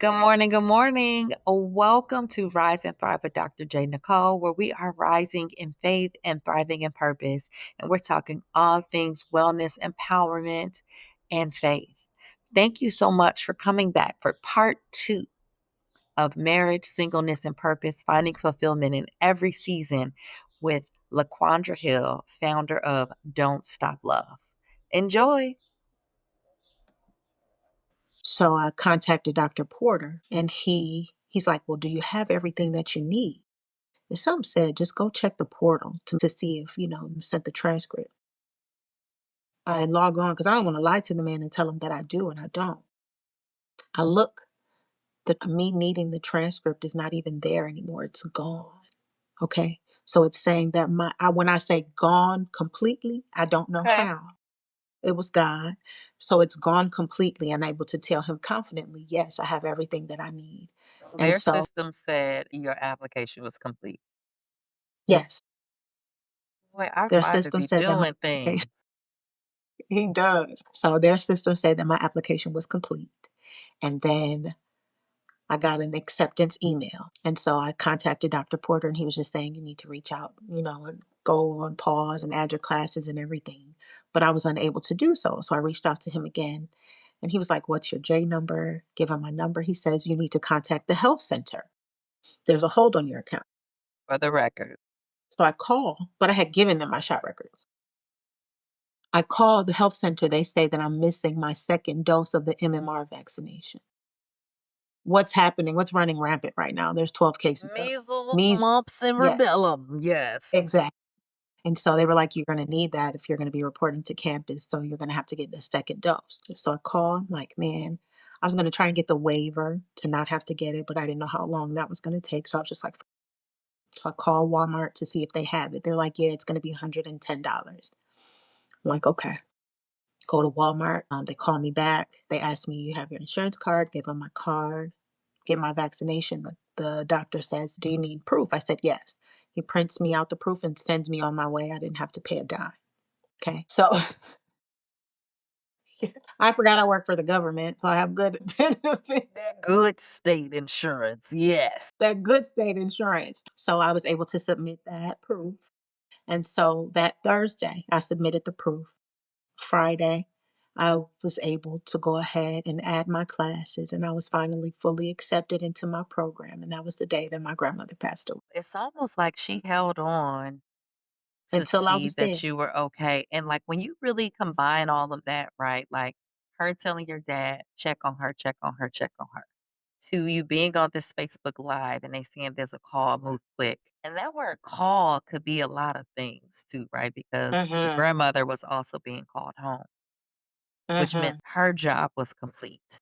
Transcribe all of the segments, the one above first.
Good morning. Good morning. Welcome to Rise and Thrive with Dr. J. Nicole, where we are rising in faith and thriving in purpose. And we're talking all things wellness, empowerment, and faith. Thank you so much for coming back for part two of Marriage, Singleness, and Purpose, Finding Fulfillment in Every Season with Laqundra Hill, founder of Don't Stop Love. Enjoy. So I contacted Dr. Porter and he's like, "Well, do you have everything that you need?" And some said, "Just go check the portal to see if, you sent the transcript." I log on because I don't want to lie to the man and tell him that I do and I don't. I look, me needing the transcript is not even there anymore. It's gone. Okay. So it's saying that when I say gone completely, I don't know Okay. how. It was God. So it's gone completely. I'm able to tell him confidently, yes, I have everything that I need. So And their so, system said your application was complete. yes, Boy, our their Father system be said that my doing things. application, he does. So their system said that my application was complete. And then I got an acceptance email. And so I contacted Dr. Porter and he was just saying, you need to reach out, and go on pause and add your classes and everything. But I was unable to do so. So I reached out to him again and he was like, "What's your J number?" Give him my number. He says, "You need to contact the health center. There's a hold on your account." For the record. So I call, but I had given them my shot records. I call the health center. They say that I'm missing my second dose of the MMR vaccination. What's happening? What's running rampant right now? There's 12 cases of Measles, measles. mumps, and Yes, rubellum. Yes. exactly. And so they were like, "You're going to need that if you're going to be reporting to campus. So you're going to have to get the second dose." So I called, like, man, I was going to try and get the waiver to not have to get it, but I didn't know how long that was going to take. So I was just like, so I called Walmart to see if they have it. They're like, "Yeah, it's going to be $110." I'm like, okay. Go to Walmart. They call me back. They ask me, "You have your insurance card?" Give them my card. Get my vaccination. The doctor says, "Do you need proof?" I said, "Yes." He prints me out the proof and sends me on my way. I didn't have to pay a dime. Okay. So I forgot I work for the government. So I have good benefits, That good state insurance. Yes. that good state insurance. So I was able to submit that proof. And so that Thursday, I submitted the proof. Friday, I was able to go ahead and add my classes, and I was finally fully accepted into my program. And that was the day that my grandmother passed away. It's almost like she held on to Until I see was there. that you were okay. And like when you really combine all of that, right? Like her telling your dad, check on her, check on her, check on her. To you being on this Facebook Live and they saying there's a call, move quick. And that word call could be a lot of things too, right? Because your Mhm. grandmother was also being called home, which meant Mhm. her job was complete.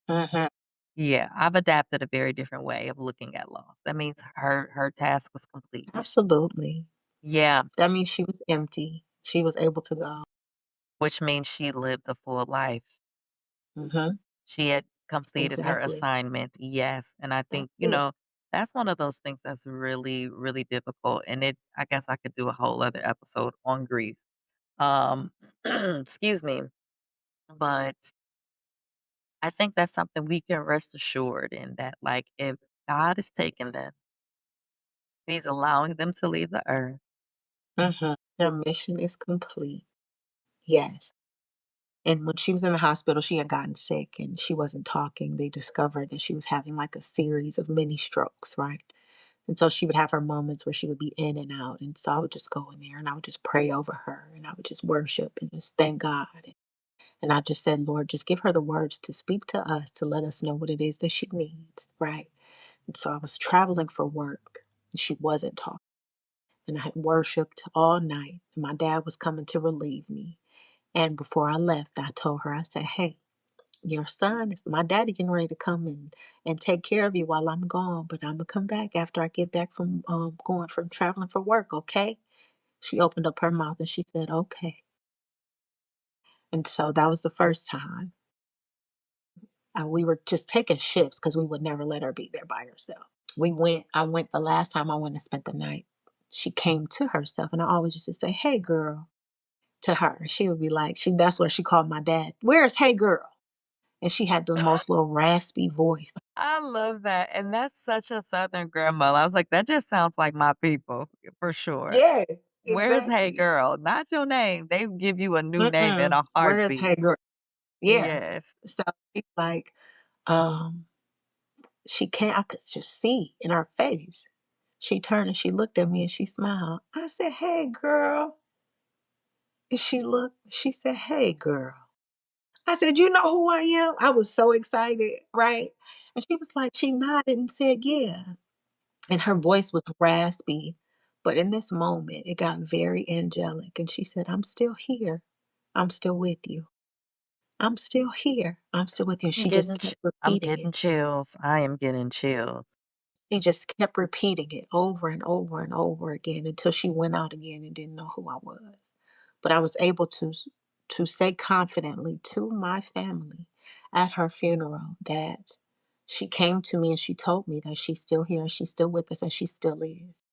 Mhm. Yeah, I've adapted a very different way of looking at loss. That means her task was complete. Absolutely. Yeah, That means she was empty. She was able to go. which means she lived a full life. Mhm. She had completed her Exactly. assignment, yes, and I That's think, it. that's one of those things that's really, really difficult, and I guess I could do a whole other episode on grief. Um, excuse me, but I think that's something we can rest assured in that, like, if God is taking them, He's allowing them to leave the earth. Mhm. Their mission is complete. Yes. And when she was in the hospital, she had gotten sick and she wasn't talking. They discovered that she was having like a series of mini strokes, right? And so she would have her moments where she would be in and out. And so I would just go in there and I would just pray over her and I would just worship and just thank God. And I just said, "Lord, just give her the words to speak to us to let us know what it is that she needs," right? And so I was traveling for work and she wasn't talking. And I had worshiped all night. And my dad was coming to relieve me. And before I left, I told her, I said, "Hey, your son is my daddy getting ready to come and take care of you while I'm gone, but I'm gonna come back after I get back from going from traveling for work, okay?" She opened up her mouth and she said, "Okay." And so that was the first time. We were just taking shifts because we would never let her be there by herself. I went the last time I went and spent the night. She came to herself, and I always used to say, "Hey, girl," to her. She would be like, that's what she called my dad. "Where's hey, girl?" and she had the most little raspy voice. I love that, and that's such a Southern grandmother. I was like, "That just sounds like my people, for sure." Yes, Where's "Hey exactly. girl"? Not your name. They give you a new name in Mm-mm. a Where's heartbeat. Hey Girl? Yeah. Yes. So she's like, um, she can't I could just see in her face. She turned and she looked at me and she smiled. I said, "Hey girl." And she looked, she said, "Hey girl." I said, "You know who I am?" I was so excited, right? And she was like, she nodded and said, "Yeah." And her voice was raspy. But in this moment, it got very angelic. And she said, "I'm still here. I'm still with you. I'm still here. I'm still with you." I'm She just getting kept I'm repeating it. getting chills. I am getting chills. She just kept repeating it over and over and over again until she went out again and didn't know who I was. But I was able to say confidently to my family at her funeral that she came to me and she told me that she's still here and she's still with us and she still is.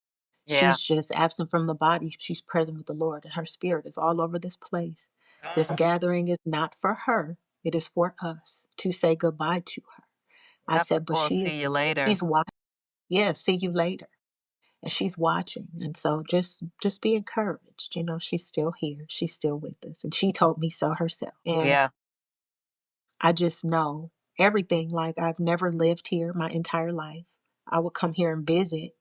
Yeah. She's just absent from the body. She's present with the Lord, and her spirit is all over this place. This Mm. gathering is not for her, it is for us to say goodbye to her. I Yep. said, but We'll see you later. she's watching. Yeah, see you later. And she's watching. And so just be encouraged. You know, she's still here. She's still with us. And she told me so herself. And Yeah. I just know everything. Like I've never lived here my entire life. I would come here and visit,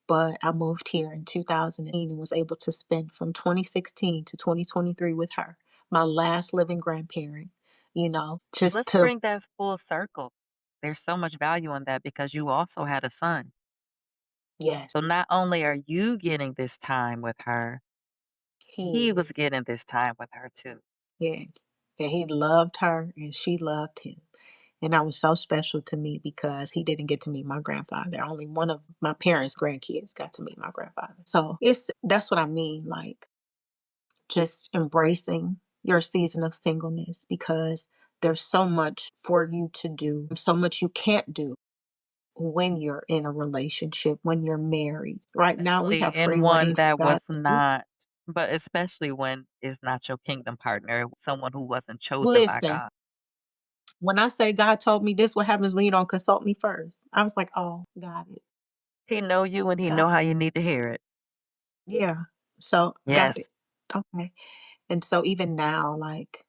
but I moved here in 2008 and was able to spend from 2016 to 2023 with her, my last living grandparent, just Let's to, bring that full circle. There's so much value in that because you also had a son. yes, So not only are you getting this time with her, he he, was getting this time with her too. yes. And he loved her and she loved him. And that was so special to me because he didn't get to meet my grandfather. Only one of my parents' grandkids got to meet my grandfather. So that's what I mean, like just embracing your season of singleness because there's so much for you to do, so much you can't do when you're in a relationship, when you're married. Right now we Especially have in free one reign for that God was to do. not but especially when it's not your kingdom partner, someone who wasn't chosen by Listen, God. when I say God told me this what happens when you don't consult me first, I was like, oh, got it. He know you and he Got know how you need to hear it. Yeah. So got Yes. it. Okay. And so even now, like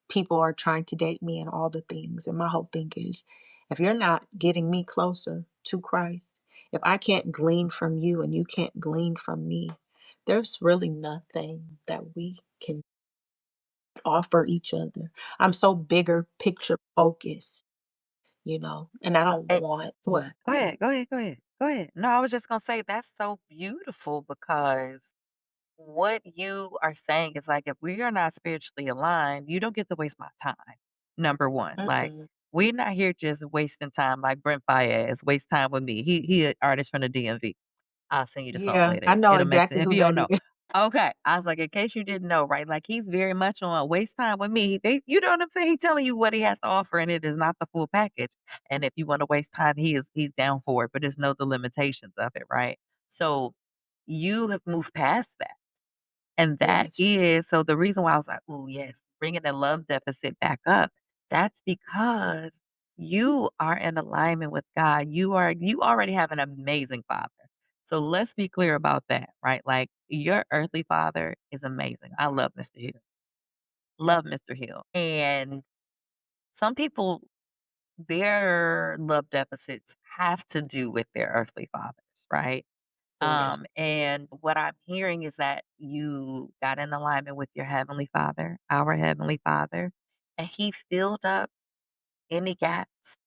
people are trying to date me and all the things. And my whole thing is if you're not getting me closer to Christ, if I can't glean from you and you can't glean from me, there's really nothing that we can offer each other. I'm so bigger picture focused, and I don't And want what? go ahead, go ahead, go ahead, go ahead. No, I was just gonna say that's so beautiful because what you are saying is like if we are not spiritually aligned, you don't get to waste my time. Number one. Like Mm-mm. we're not here just wasting time like Brent Fayez, waste time with me. He an artist from the DMV. I'll send you the song Yeah, I later. know It'll make sense exactly if who you don't that know. is. Okay. I was like, in case you didn't know, right? Like he's very much on waste time with me. You know what I'm saying? He's telling you what he has to offer, and it is not the full package. And if you want to waste time, he's down for it, but just know the limitations of it, right? So you have moved past that. And that Yes, is so the reason why I was like, "Oh, yes, bringing the love deficit back up." That's because you are in alignment with God. You already have an amazing father. So let's be clear about that, right? Like your earthly father is amazing. I love Mr. Hill. Love Mr. Hill. And some people their love deficits have to do with their earthly fathers, right? yes, And what I'm hearing is that you got in alignment with your Heavenly Father, our Heavenly Father, and He filled up any gaps.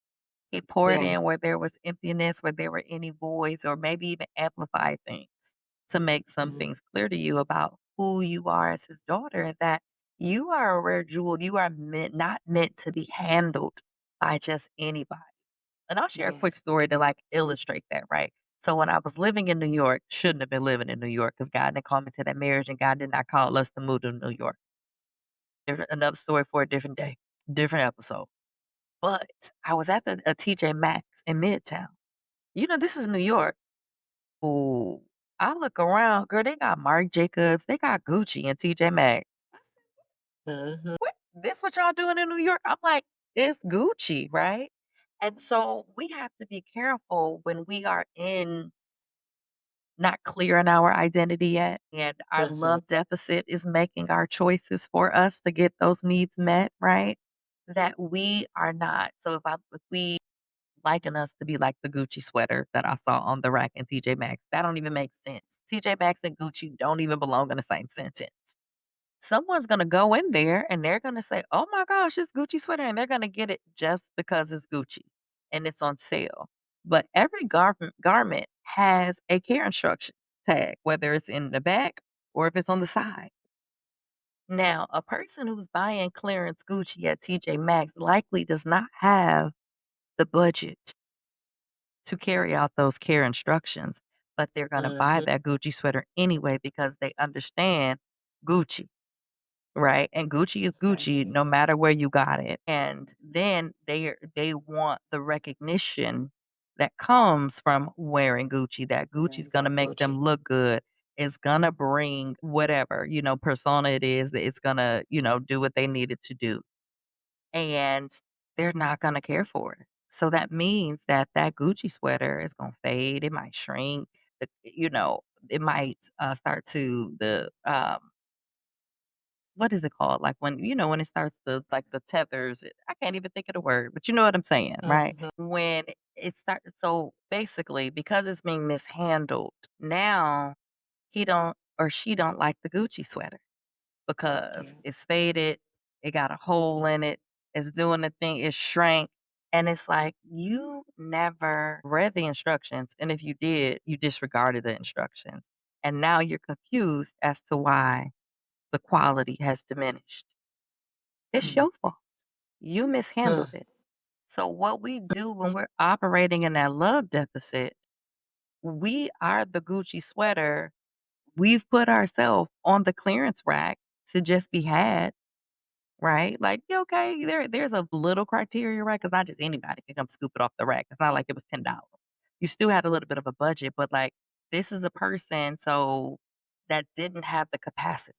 He poured yes, in where there was emptiness, where there were any voids, or maybe even amplified things to make some mhm, things clear to you about who you are as His daughter and that you are a rare jewel. You are not meant to be handled by just anybody. And I'll share a quick yes, story to like illustrate that, right? So when I was living in New York, shouldn't have been living in New York because God didn't call me to that marriage and God did not call us to move to New York. Another story for a different day, different episode. But I was at a TJ Maxx in Midtown. This is New York. Ooh, I look around, girl, they got Marc Jacobs, they got Gucci and TJ Maxx. mhm, What? This what y'all doing in New York? I'm like, It's Gucci, right? And so we have to be careful when we are in not clear in our identity yet, and our Mhm, love deficit is making our choices for us to get those needs met, right? That we are not. So if we liken us to be like the Gucci sweater that I saw on the rack in TJ Maxx, that don't even make sense. TJ Maxx and Gucci don't even belong in the same sentence. Someone's gonna go in there and they're gonna say, "Oh my gosh, it's Gucci sweater," and they're gonna get it just because it's Gucci and it's on sale. But every garment has a care instruction tag, whether it's in the back or if it's on the side. Now, a person who's buying clearance Gucci at TJ Maxx likely does not have the budget to carry out those care instructions, but they're gonna buy mhm, that Gucci sweater anyway because they understand Gucci. Right, and Gucci is Gucci exactly. no matter where you got it, and then they want the recognition that comes from wearing Gucci, that Gucci's Wearing gonna that make them Gucci. look good, it's gonna bring whatever, persona it is, that it's gonna, do what they need it to do, and they're not gonna care for it. So that means that that Gucci sweater is gonna fade, it might shrink, it might, start to what is it called? Like when it starts to like the tethers, I can't even think of the word, but you know what I'm saying, right? Mhm, When it starts, so basically, because it's being mishandled, now he don't or she don't like the Gucci sweater because yeah, it's faded, it got a hole in it, it's doing the thing, it shrank. And it's like you never read the instructions. And if you did, you disregarded the instructions. And now you're confused as to why the quality has diminished. It's mm, your fault. You mishandled mm, it. So what we do when we're operating in that love deficit, we are the Gucci sweater. We've put ourselves on the clearance rack to just be had, right? Like, yeah, okay, there's a little criteria, right? Because not just anybody can come scoop it off the rack. It's not like it was $10. You still had a little bit of a budget, but like this is a person so that didn't have the capacity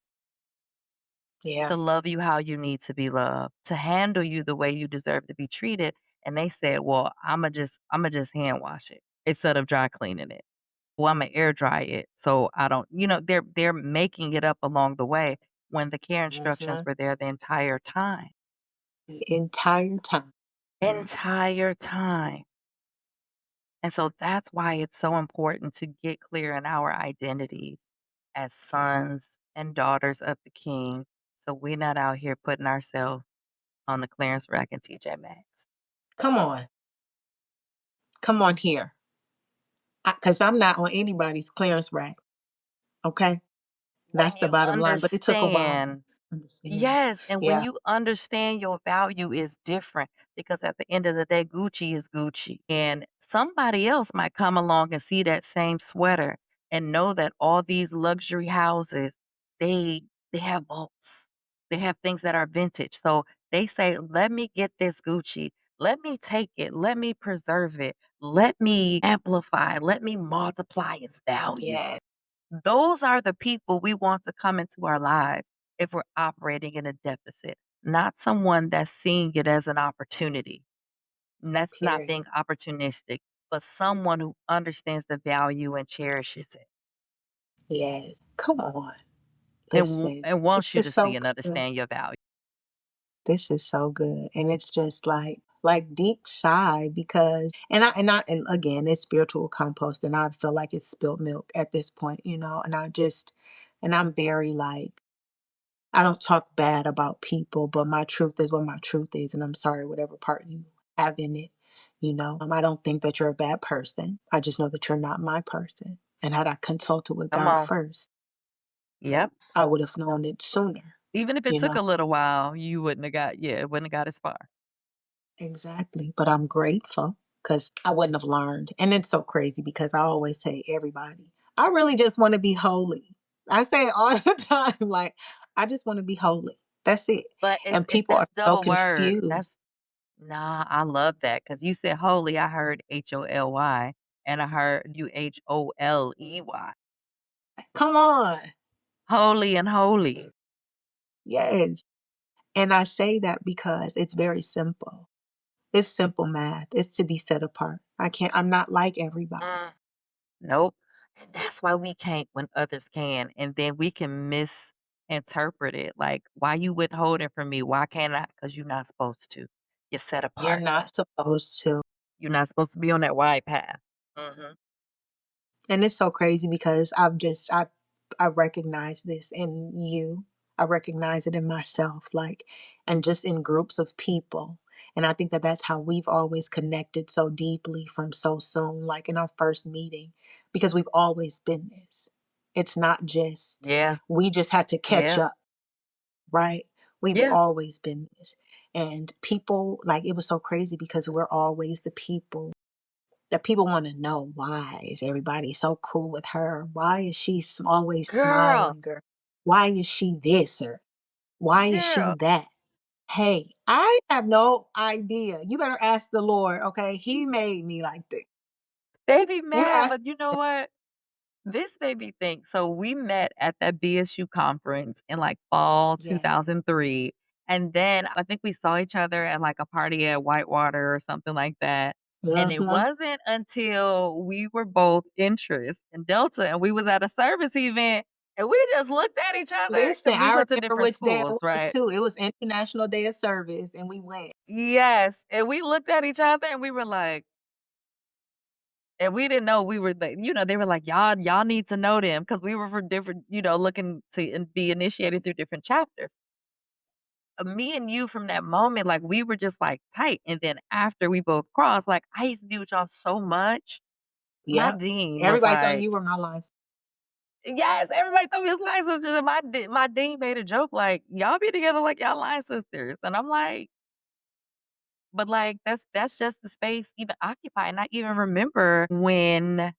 yeah, to love you how you need to be loved, to handle you the way you deserve to be treated. And they said, "Well, Imma just hand wash it instead of dry cleaning it. Well, Imma air dry it so I don't." They're making it up along the way when the care instructions mhm, were there the entire time. the entire time. Entire time. And so that's why it's so important to get clear in our identity as Yeah. sons and daughters of the King, so we're not out here putting ourselves on the clearance rack in TJ Maxx. Come on, come on here, because 'cause I'm not on anybody's clearance rack, okay? When That's the you bottom line, but it took a while to understand understand. Yes, and when Yeah, you understand your value is different because at the end of the day, Gucci is Gucci. And somebody else might come along and see that same sweater and know that all these luxury houses, they they have vaults. They have things that are vintage. So they say, let me get this Gucci. Let me take it. Let me preserve it. Let me amplify. Let me multiply its value. yeah, Those are the people we want to come into our lives if we're operating in a deficit, not someone that's seeing it as an opportunity. And that's not period. being opportunistic, but someone who understands the value and cherishes it Yes, come on. and, Listen, and this wants you is to see so and good. understand your value. This is so good, and it's just like deep sigh because and again, it's spiritual compost, and I feel like it's spilled milk at this point, and I'm very like I don't talk bad about people, but my truth is what my truth is, and I'm sorry whatever part you have in it. I don't think that you're a bad person. I just know that you're not my person. And had I consulted with Come God on. first, Yep. I would have known it sooner. Even if it You took know a little while, you wouldn't have got, yeah, it wouldn't have got as far. exactly. But I'm grateful because I wouldn't have learned. And it's so crazy because I always say everybody, I really just want to be holy. I say it all the time, like I just want to be holy. That's it. But And if people are that's so double word, confused. nah, I love that because you said holy, I heard HOLY, and I heard you HOLEY. Come on. Holy and holy. Yes. And I say that because it's very simple. It's simple math. It's to be set apart. I'm not like everybody. Mm, nope. And that's why we can't when others can, and then we can misinterpret it, like, "Why you withholding from me? Why can't I?" Because 'Cause you're not supposed to. You're set You're apart. not supposed to. You're not supposed to be on that wide path. Mhm. And it's so crazy because I recognize this in you. I recognize it in myself, like, and just in groups of people. And I think that that's how we've always connected so deeply from so soon, like in our first meeting, because we've always been this. It's not just, Yeah, we just had to catch yeah, up, right? We've yeah. always been this. And people, like, it was so crazy because we're always the people that people want to know, why is everybody so cool with her? Why is she always Girl, smiling? Or why is she this? Or why is she girl, that? Hey, I have no idea. You better ask the Lord, okay? He made me like this. they be You mad, ask but you know what? This made me think. So we met at that BSU conference in like fall Yeah. 2003. And then I think we saw each other at like a party at Whitewater or something like that. And it Hmm. wasn't until we were both interested in Delta and we was at a service event and we just looked at each other Listen, because we I went to remember different which day it schools, was right? too. It was International Day of Service, and we went. Yes. And we looked at each other and we were like, and we didn't know we were the they were like, "Y'all need to know them because we were for different, looking to be initiated through different chapters. Me and you from that moment, like, we were just, like, tight, and then after we both crossed, like, I used to be with y'all so much. My Yep. dean was Everybody thought like you were my line. yes, everybody thought we was line sisters, and my dean made a joke like, "Y'all be together like y'all line sisters," and I'm like but, like, that's just the space even occupied, and I even remember when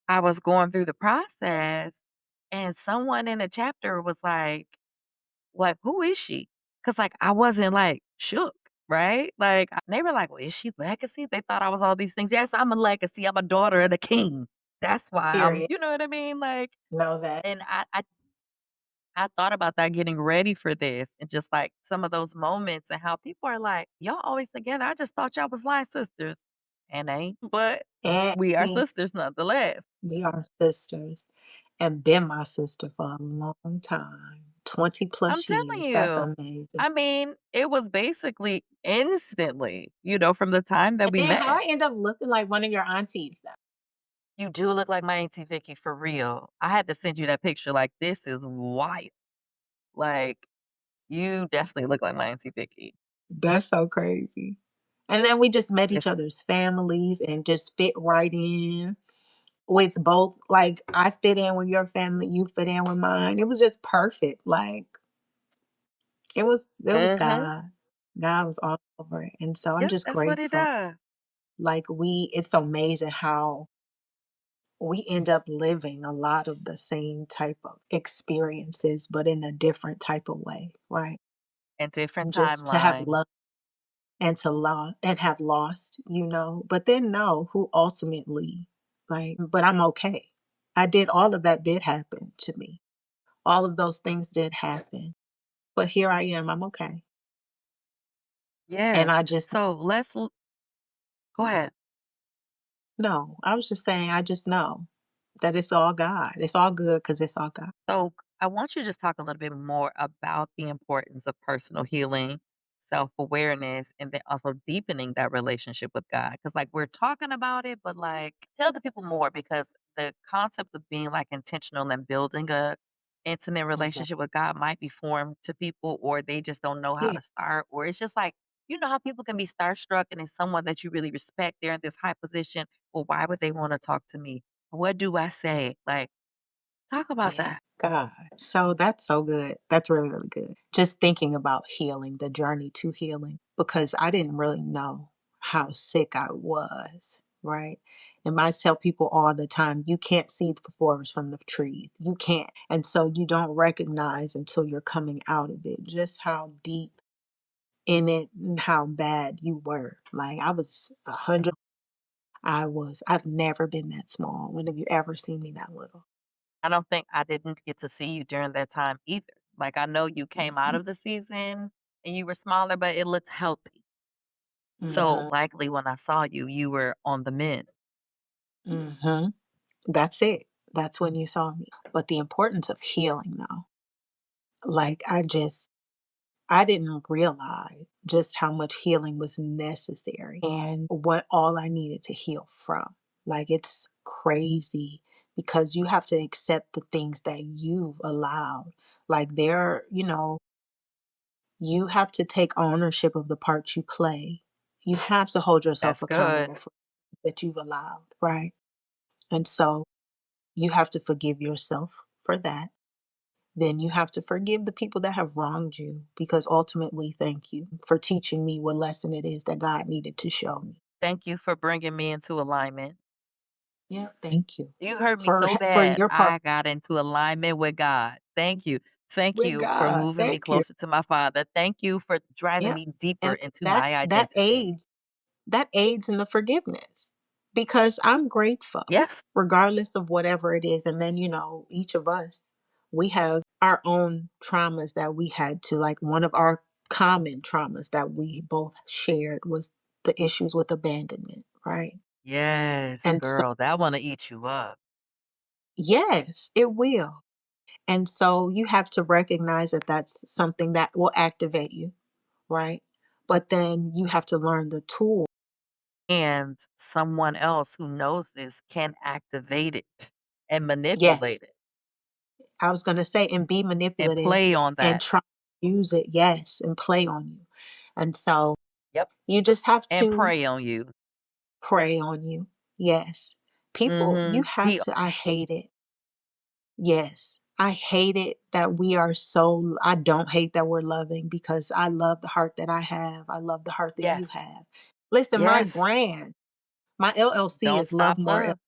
I was going through the process, and someone in the chapter was like, "Who is she?" Because like, I wasn't, like, shook, right? Like, they were like, "Well, is she legacy?" They thought I was all these things. Yes, I'm a legacy. I'm a daughter of the king. That's why I'm Period. you know what I mean? Like, Know that. and I thought about that getting ready for this and just, like, some of those moments and how people are like, "Y'all always together. I just thought y'all was line sisters." And ain't, but And we are me. sisters nonetheless. We are sisters and been my sister for a long time, 20 I'm plus telling years. That's you. amazing. I mean, it was basically instantly, from the time that And we then how met. I end up looking like one of your aunties though. You do look like my auntie Vicky for real. I had to send you that picture. Like, this is wild. Like, you definitely look like my auntie Vicky. That's so crazy. And then we just met each It's other's families and just fit right in with both. Like, I fit in with your family, you fit in with mine. It was just perfect. Like, it was mm-hmm. God. God was all over it. And so I'm Yep, just that's what it grateful. does. Like, it's so amazing how we end up living a lot of the same type of experiences, but in a different type of way, right? And different And just to have timeline. love and to love and have lost, but then know who ultimately, like, but I'm okay. All of that did happen to me. All of those things did happen, but here I am. I'm okay. Yeah. And I just So go ahead. know. I was just saying, I just know that it's all God. It's all good because it's all God. So I want you to just talk a little bit more about the importance of personal healing, self awareness, and then also deepening that relationship with God. Because, like, we're talking about it, but like, tell the people more because the concept of being like intentional and building a intimate Mhm. relationship with God might be foreign to people, or they just don't know how Yeah. to start, or it's just like, how people can be starstruck and it's someone that you really respect. They're in this high position. Well, why would they want to talk to me? What do I say? Like, talk about Yeah, that. God. So that's so good. That's really, really good. Just thinking about healing, the journey to healing, because I didn't really know how sick I was, right? And I tell people all the time, you can't see the forest from the trees. You can't. And so you don't recognize until you're coming out of it just how deep in it and how bad you were. Like, I was 100. I've never been that small. When have you ever seen me that little? I don't think I didn't get to see you during that time either. Like, I know you came out Mhm. of the season, and you were smaller, but it looked healthy. So Mhm. likely when I saw you, you were on the mend. Mhm. That's it. That's when you saw me. But the importance of healing though, like I didn't realize just how much healing was necessary and what all I needed to heal from. Like, it's crazy because you have to accept the things that you've allowed. Like, you have to take ownership of the part you play. You have to hold yourself That's good. accountable for that you've allowed, right? And so you have to forgive yourself for that. Then you have to forgive the people that have wronged you because ultimately, thank you for teaching me what lesson it is that God needed to show me. Thank you for bringing me into alignment. Yeah, thank you You hurt me for so for bad, your part I got into alignment with God. Thank you. Thank with you for God. moving me Thank you. closer to my Father. Thank you for driving Yeah, me deeper and into that my that identity. aids that aids in the forgiveness because I'm grateful Yes, regardless of whatever it is. And then each of us we have our own traumas that we had to like. One of our common traumas that we both shared was the issues with abandonment, right? yes, And so girl, that wanna eat you up. yes, it will. And so you have to recognize that that's something that will activate you, right? But then you have to learn the tool. And someone else who knows this can activate it and Yes, manipulate it I was going to say, and be and manipulative play on and that. try to use it, yes, and play on you. And so Yep, you just have and to prey on you. prey on you. Yes. People, you Mhm. have to, I hate it. Yes. I hate it that we are so, I don't hate that we're loving because I love the heart that I have. I love the heart that you Yes, have. Listen, yes. my LLC Don't is Love stop More. love.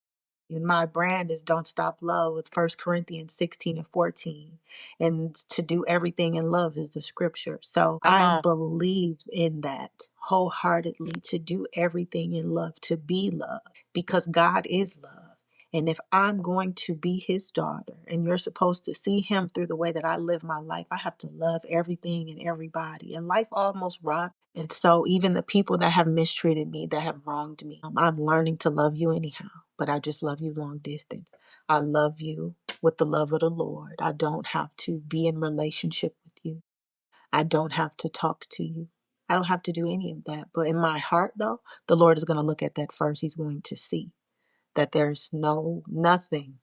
And my brand is Don't Stop Love with 1 Corinthians 16 and 14. And to do everything in love is the scripture. So Come I on. believe in that wholeheartedly, to do everything in love, to be love, because God is love. And if I'm going to be his daughter and you're supposed to see him through the way that I live my life, I have to love everything and everybody. And life almost rocked. And so even the people that have mistreated me, that have wronged me, I'm learning to love you anyhow. But I just love you long distance. I love you with the love of the Lord. I don't have to be in relationship with you. I don't have to talk to you. I don't have to do any of that. But in my heart, though, the Lord is going to look at that first. He's going to see that there's nothing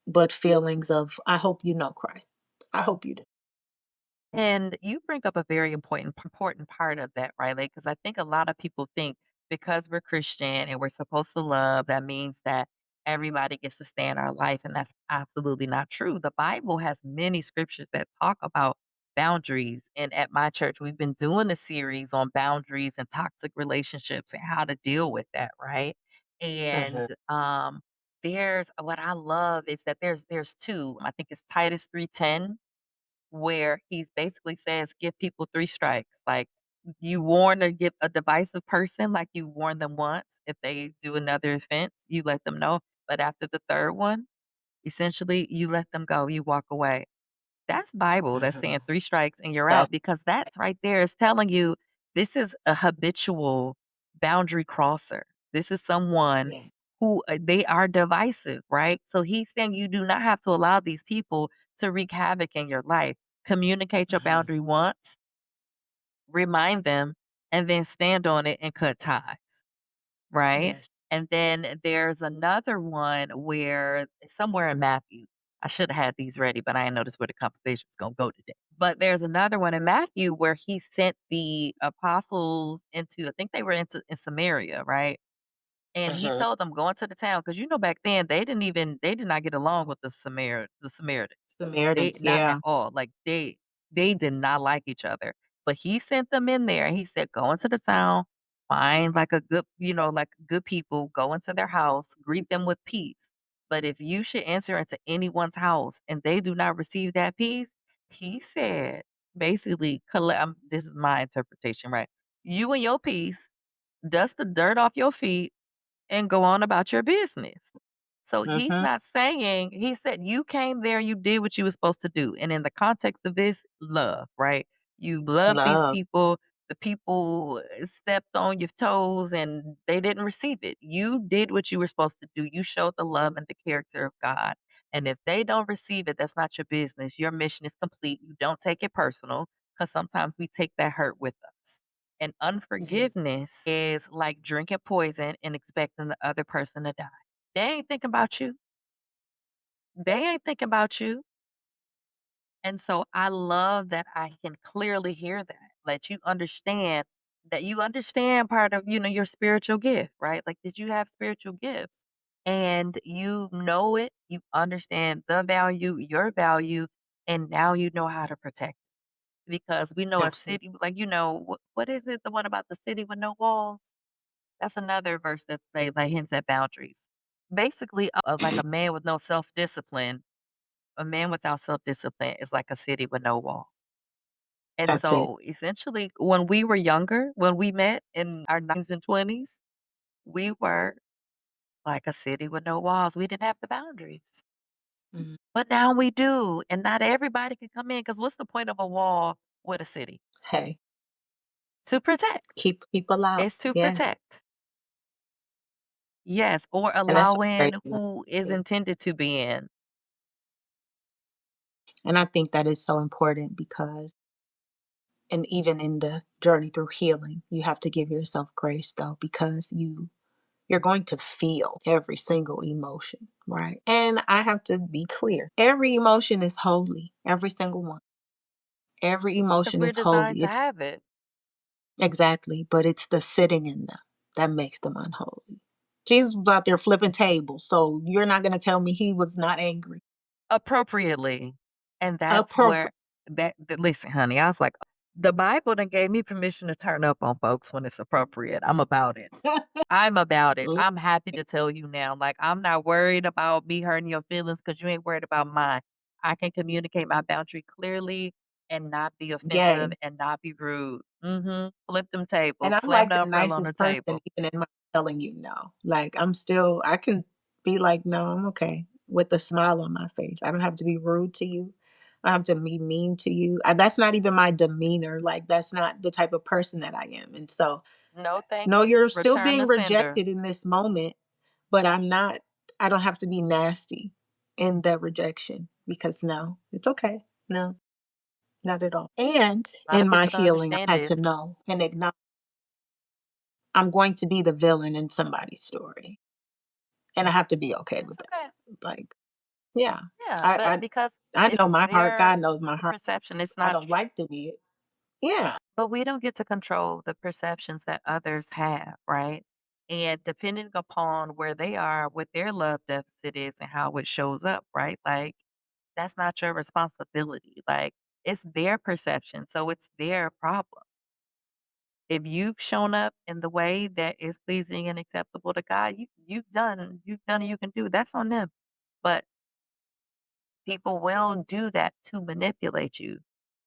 but feelings of, I hope you know Christ. I hope you do. And you bring up a very important part of that, right? Like, because I think a lot of people think because we're Christian and we're supposed to love, that means that everybody gets to stay in our life, and that's absolutely not true. The Bible has many scriptures that talk about boundaries, and at my church, we've been doing a series on boundaries and toxic relationships and how to deal with that, right? And Mhm. there's what I love is that there's two. I think it's Titus 3:10 where he's basically says, "Give people 3 strikes." Like, you warn or give a divisive person, like, you warn them once. If they do another offense, you let them know, but after the 3rd one, essentially, you let them go, you walk away. That's Bible, that's saying Mhm. 3 strikes and you're That's out because that's right there is telling you this is a habitual boundary crosser. This is someone yeah. who, they are divisive, right? So he's saying you do not have to allow these people to wreak havoc in your life. Communicate your Mhm. boundary once, remind them, and then stand on it and cut ties, right? Yes. And then there's another one where somewhere in Matthew, I should have had these ready, but I didn't notice where the conversation was going to go today. But there's another one in Matthew where he sent the apostles into, I think they were in Samaria, right? And he Mhm. told them, "Go into the town," because back then, they did not get along with the Samaritans. They Samaritans, not at yeah. all, like, they did not like each other, but he sent them in there, and he said, "Go into the town, find, like, a good like, good people, go into their house, greet them with peace, but if you should enter into anyone's house and they do not receive that peace," he said, basically, this is my interpretation, right? "You and your peace, dust the dirt off your feet and go on about your business." So he's Mhm. not saying he said you came there, you did what you were supposed to do. And in the context of this, love, right? You love these Love. people. The people stepped on your toes and they didn't receive it. You did what you were supposed to do. You showed the love and the character of God. And if they don't receive it, that's not your business. Your mission is complete. You don't take it personal because sometimes we take that hurt with us. And Mhm. unforgiveness is like drinking poison and expecting the other person to die. They ain't thinking about you. They ain't thinking about you. And so I love that I can clearly hear that. Let you understand that you understand part of, your spiritual gift, right? Like, did you have spiritual gifts? And you know it, you understand the value, your value, and now you know how to protect it. Because we know a Absolutely. city, like, what is it? The one about the city with no walls? That's another verse that say like hints at boundaries. Basically, like a man with no self discipline, a man without self discipline is like a city with no wall. And That's it. so essentially, when we were younger, when we met in our 19s and 20s, we were like a city with no walls. We didn't have the boundaries. Mhm. But now we do. And not everybody can come in because what's the point of a wall with a city? Hey, To protect. keep people out. It's to Yes. protect. Yes. Or And that's so allow in crazy. who is intended to be in. And I think that is so important because, and even in the journey through healing, you have to give yourself grace though, because you're going to feel every single emotion, right? And I have to be clear. Every emotion is holy, every single one. Every Because emotion we're is designed holy. to It's have it exactly, but it's the sitting in them that makes them unholy. Jesus was out there flipping tables, so you're not going to tell me he was not angry. appropriately. And that's Appropriate. where listen, honey, I was like, the Bible done gave me permission to turn up on folks when it's appropriate. I'm about it. I'm about it. I'm happy to tell you now. Like, I'm not worried about me hurting your feelings because you ain't worried about mine. I can communicate my boundary clearly and not be offensive Yay. and not be rude. Flip them And tables, I'm slam like the the umbrella on the nicest person, table. even in my telling you no. Like I can be like, no, I'm okay with a smile on my face. I don't have to be rude to you. I don't have to be mean to you. That's not even my demeanor. Like that's not the type of person that I am. And so, No, thank no, you. you're still Return being the sender. rejected in this moment, but I don't have to be nasty in the rejection because no, it's okay. No, not at all. And A lot in of my people don't healing, I understand had to this. know and acknowledge I'm going to be the villain in somebody's story. And I have to be okay It's with that. okay. Like, yeah. Yeah, I but I because I know it's my heart. their God knows my heart. perception, it's I not don't tr like to be it. Yeah. but we don't get to control the perceptions that others have, right? And depending upon where they are, what their love deficit is and how it shows up, right? Like, that's not your responsibility. Like, it's their perception, so it's their problem. If you've shown up in the way that is pleasing and acceptable to God, you've done you can do. That's on them. But people will do that to manipulate you,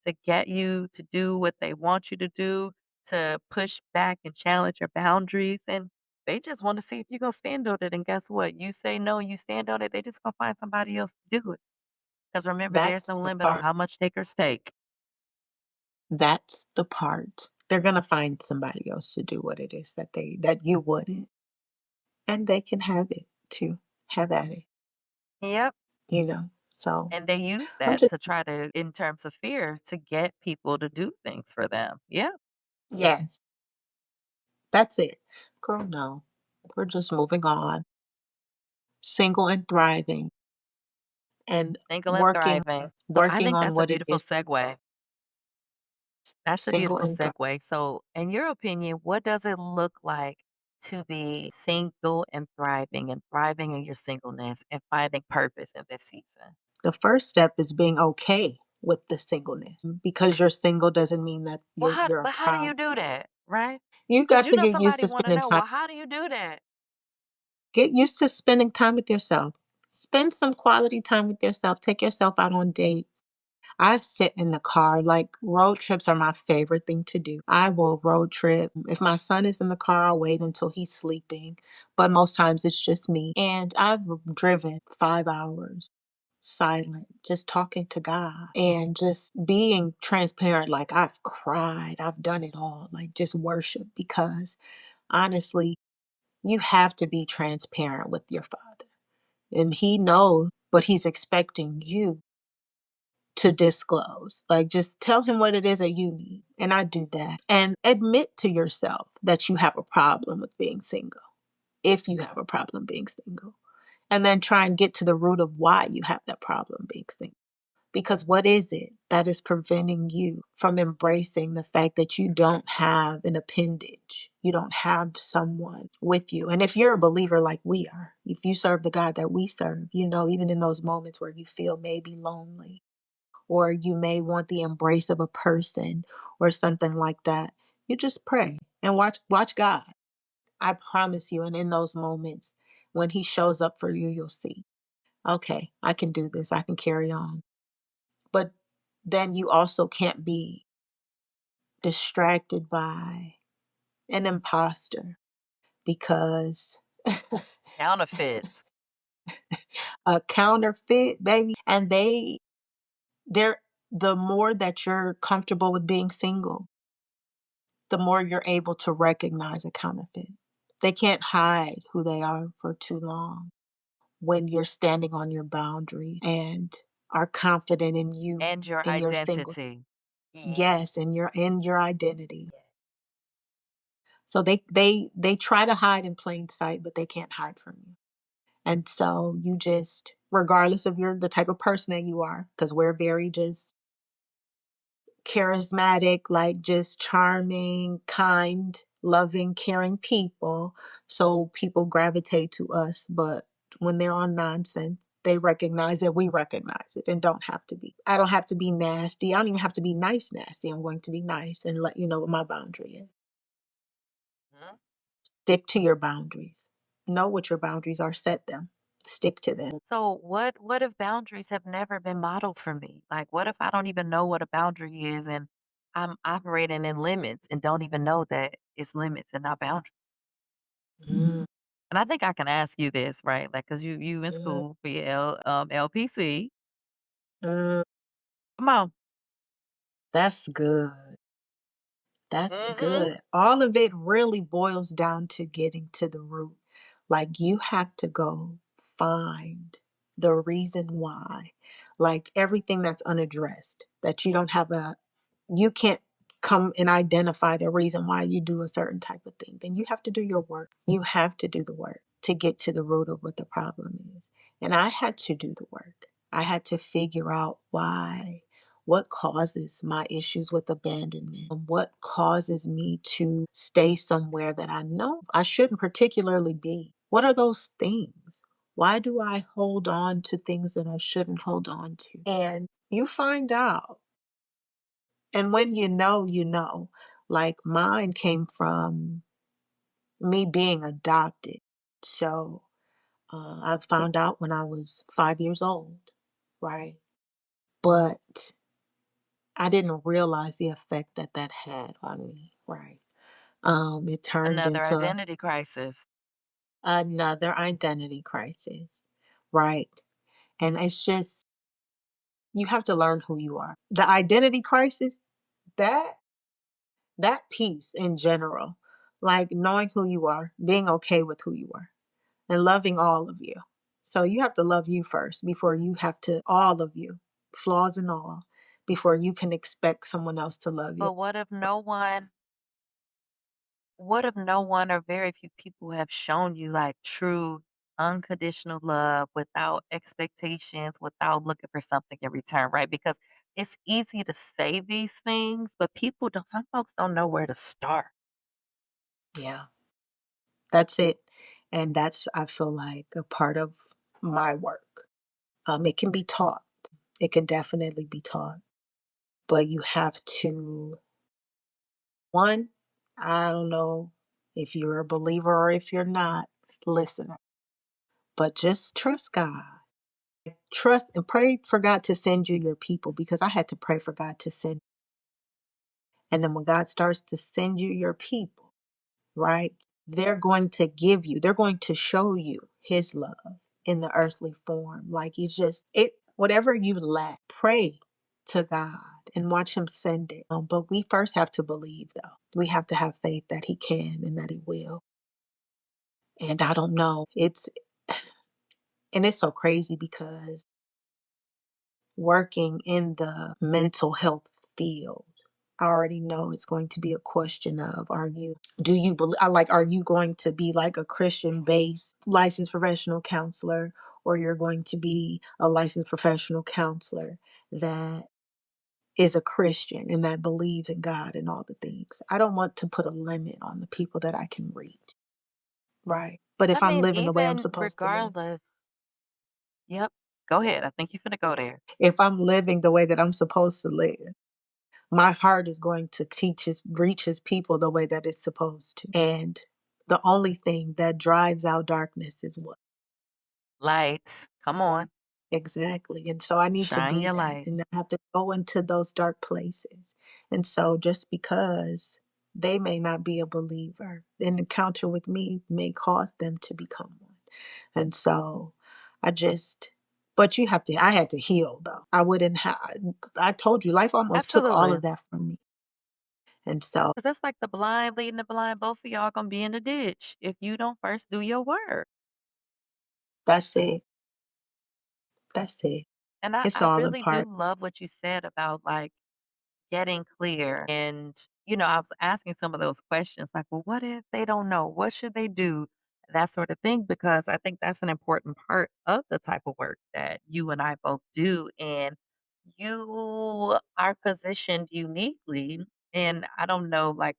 to get you to do what they want you to do, to push back and challenge your boundaries. And they just want to see if you're going to stand on it. And guess what? You say no, you stand on it, they just going to find somebody else to do it. Because remember, there's That's no the limit on part. how much takers take. That's the part. They're gonna find somebody else to do what it is that you wouldn't. And they can have it too. Have at it. Yep. So And they use I'm that just to try to, in terms of fear, to get people to do things for them. Yeah. yes, that's it. Girl, no. We're just moving on. Single and thriving and Single and working thriving. So I working think on that's a what it beautiful is. segue. That's a Single beautiful and thriving. segue. So, in your opinion, what does it look like to be single and thriving in your singleness and finding purpose in this season? The first step is being okay with the singleness. Because you're single doesn't mean that Well, you're a how do problem. you do that, right? You Because got you to know get used somebody to want to spending know. time. Well, how do you do that? Get used to spending time with yourself. Spend some quality time with yourself. Take yourself out on dates. I sit in the car. Like road trips are my favorite thing to do. I will road trip. If my son is in the car, I'll wait until he's sleeping. But most times it's just me. And I've driven 5 hours silent, just talking to God and just being transparent. Like, I've cried, I've done it all, like just worship because honestly, you have to be transparent with your Father. And He knows, but He's expecting you to disclose. Like, just tell Him what it is that you need. And I do that. And admit to yourself that you have a problem with being single, if you have a problem being single. And then try and get to the root of why you have that problem being single. Because what is it that is preventing you from embracing the fact that you don't have an appendage? You don't have someone with you. And if you're a believer like we are, if you serve the God that we serve, you know, even in those moments where you feel maybe lonely or you may want the embrace of a person or something like that, you just pray and watch God. I promise you. And in those moments, when He shows up for you, you'll see, okay, I can do this. I can carry on. But then you also can't be distracted by an imposter because Counterfeits. a counterfeit, baby. And they're, the more that you're comfortable with being single, the more you're able to recognize a counterfeit. They can't hide who they are for too long when you're standing on your boundaries and are confident in you, And your in your single. identity. Yeah. Yes, and your identity. So they try to hide in plain sight, but they can't hide from you. And so you just, regardless of the type of person that you are, because we're very just charismatic, like just charming, kind, loving, caring people. So people gravitate to us, but when they're on nonsense, they recognize that we recognize it and don't have to be. I don't have to be nasty. I don't even have to be nice, nasty. I'm going to be nice and let you know what my boundary is. Mhm. Stick to your boundaries. Know what your boundaries are, set them, stick to them. So what if boundaries have never been modeled for me? Like what if I don't even know what a boundary is and I'm operating in limits and don't even know that it's limits and not boundaries? Mm, And I think I can ask you this, right? Like, cause you in mm, school for your LPC. mm. Come on. That's good. That's Hmm. good. All of it really boils down to getting to the root. Like, you have to go find the reason why. Like, everything that's unaddressed, that you don't have a, you can't come and identify the reason why you do a certain type of thing, then you have to do your work. You have to do the work to get to the root of what the problem is. And I had to do the work. I had to figure out why. What causes my issues with abandonment? What causes me to stay somewhere that I know I shouldn't particularly be? What are those things? Why do I hold on to things that I shouldn't hold on to? And you find out. And when you know, you know. Like, mine came from me being adopted. So I found out when I was 5 years old, right? But I didn't realize the effect that that had on me, right? It turned Another into identity crisis. another identity crisis, right? And it's just, you have to learn who you are. The identity crisis, that that piece in general, like knowing who you are, being okay with who you are, and loving all of you. So you have to love you first before you have to, all of you, flaws and all, before you can expect someone else to love you. But what if no one or very few people have shown you like true unconditional love without expectations, without looking for something in return, right? Because it's easy to say these things, but people don't, some folks don't know where to start. Yeah, that's it. And that's, I feel like, a part of my work. It can be taught. It can definitely be taught. But you have to, one, I don't know if you're a believer or if you're not, listener, but just trust God. Trust and pray for God to send you your people, because I had to pray for God to send. And then when God starts to send you your people, right? They're going to they're going to show you his love in the earthly form. Like, it's just it whatever you lack, pray to God and watch Him send it. But we first have to believe, though. We have to have faith that He can and that He will. And I don't know. And it's so crazy because working in the mental health field, I already know it's going to be a question of, do you believe, like, are you going to be like a Christian based licensed professional counselor, or you're going to be a licensed professional counselor that is a Christian and that believes in God and all the things. I don't want to put a limit on the people that I can reach. Right. But I if I'm mean, living the way I'm even supposed to live, regardless. Yep. Go ahead. I think you're finna go there. if I'm living the way that I'm supposed to live, my heart is going to reach his people the way that it's supposed to. And the only thing that drives out darkness is what? Lights. Come on. Exactly. And so I need to Shine be your that light. and I have to go into those dark places. And so just because they may not be a believer, an encounter with me may cause them to become one. And so I just, but I had to heal though. I told you, life almost took all Absolutely. of that from me. And so 'Cause that's like the blind leading the blind. Both of y'all gonna be in the ditch if you don't first do your work. that's it. That's it. And I, It's I all a really do part. love what you said about like getting clear. And, I was asking some of those questions like, well, what if they don't know? What should they do? That sort of thing, because I think that's an important part of the type of work that you and I both do. And you are positioned uniquely. And I don't know like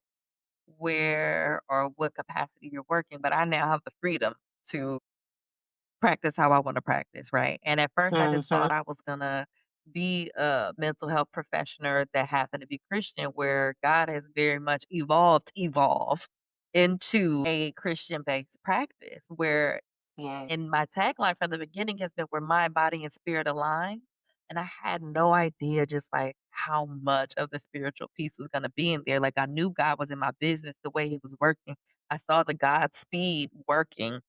where or what capacity you're working, but I now have the freedom to practice how I wanna practice, right? And at first, I just Mhm. thought I was gonna be a mental health professional that happened to be Christian, where God has very much evolve into a Christian-based practice, where Yeah. and my tagline from the beginning has been, "Where mind, body, and spirit align," and I had no idea just, like, how much of the spiritual piece was gonna be in there. Like, I knew God was in my business the way he was working. I saw the God speed working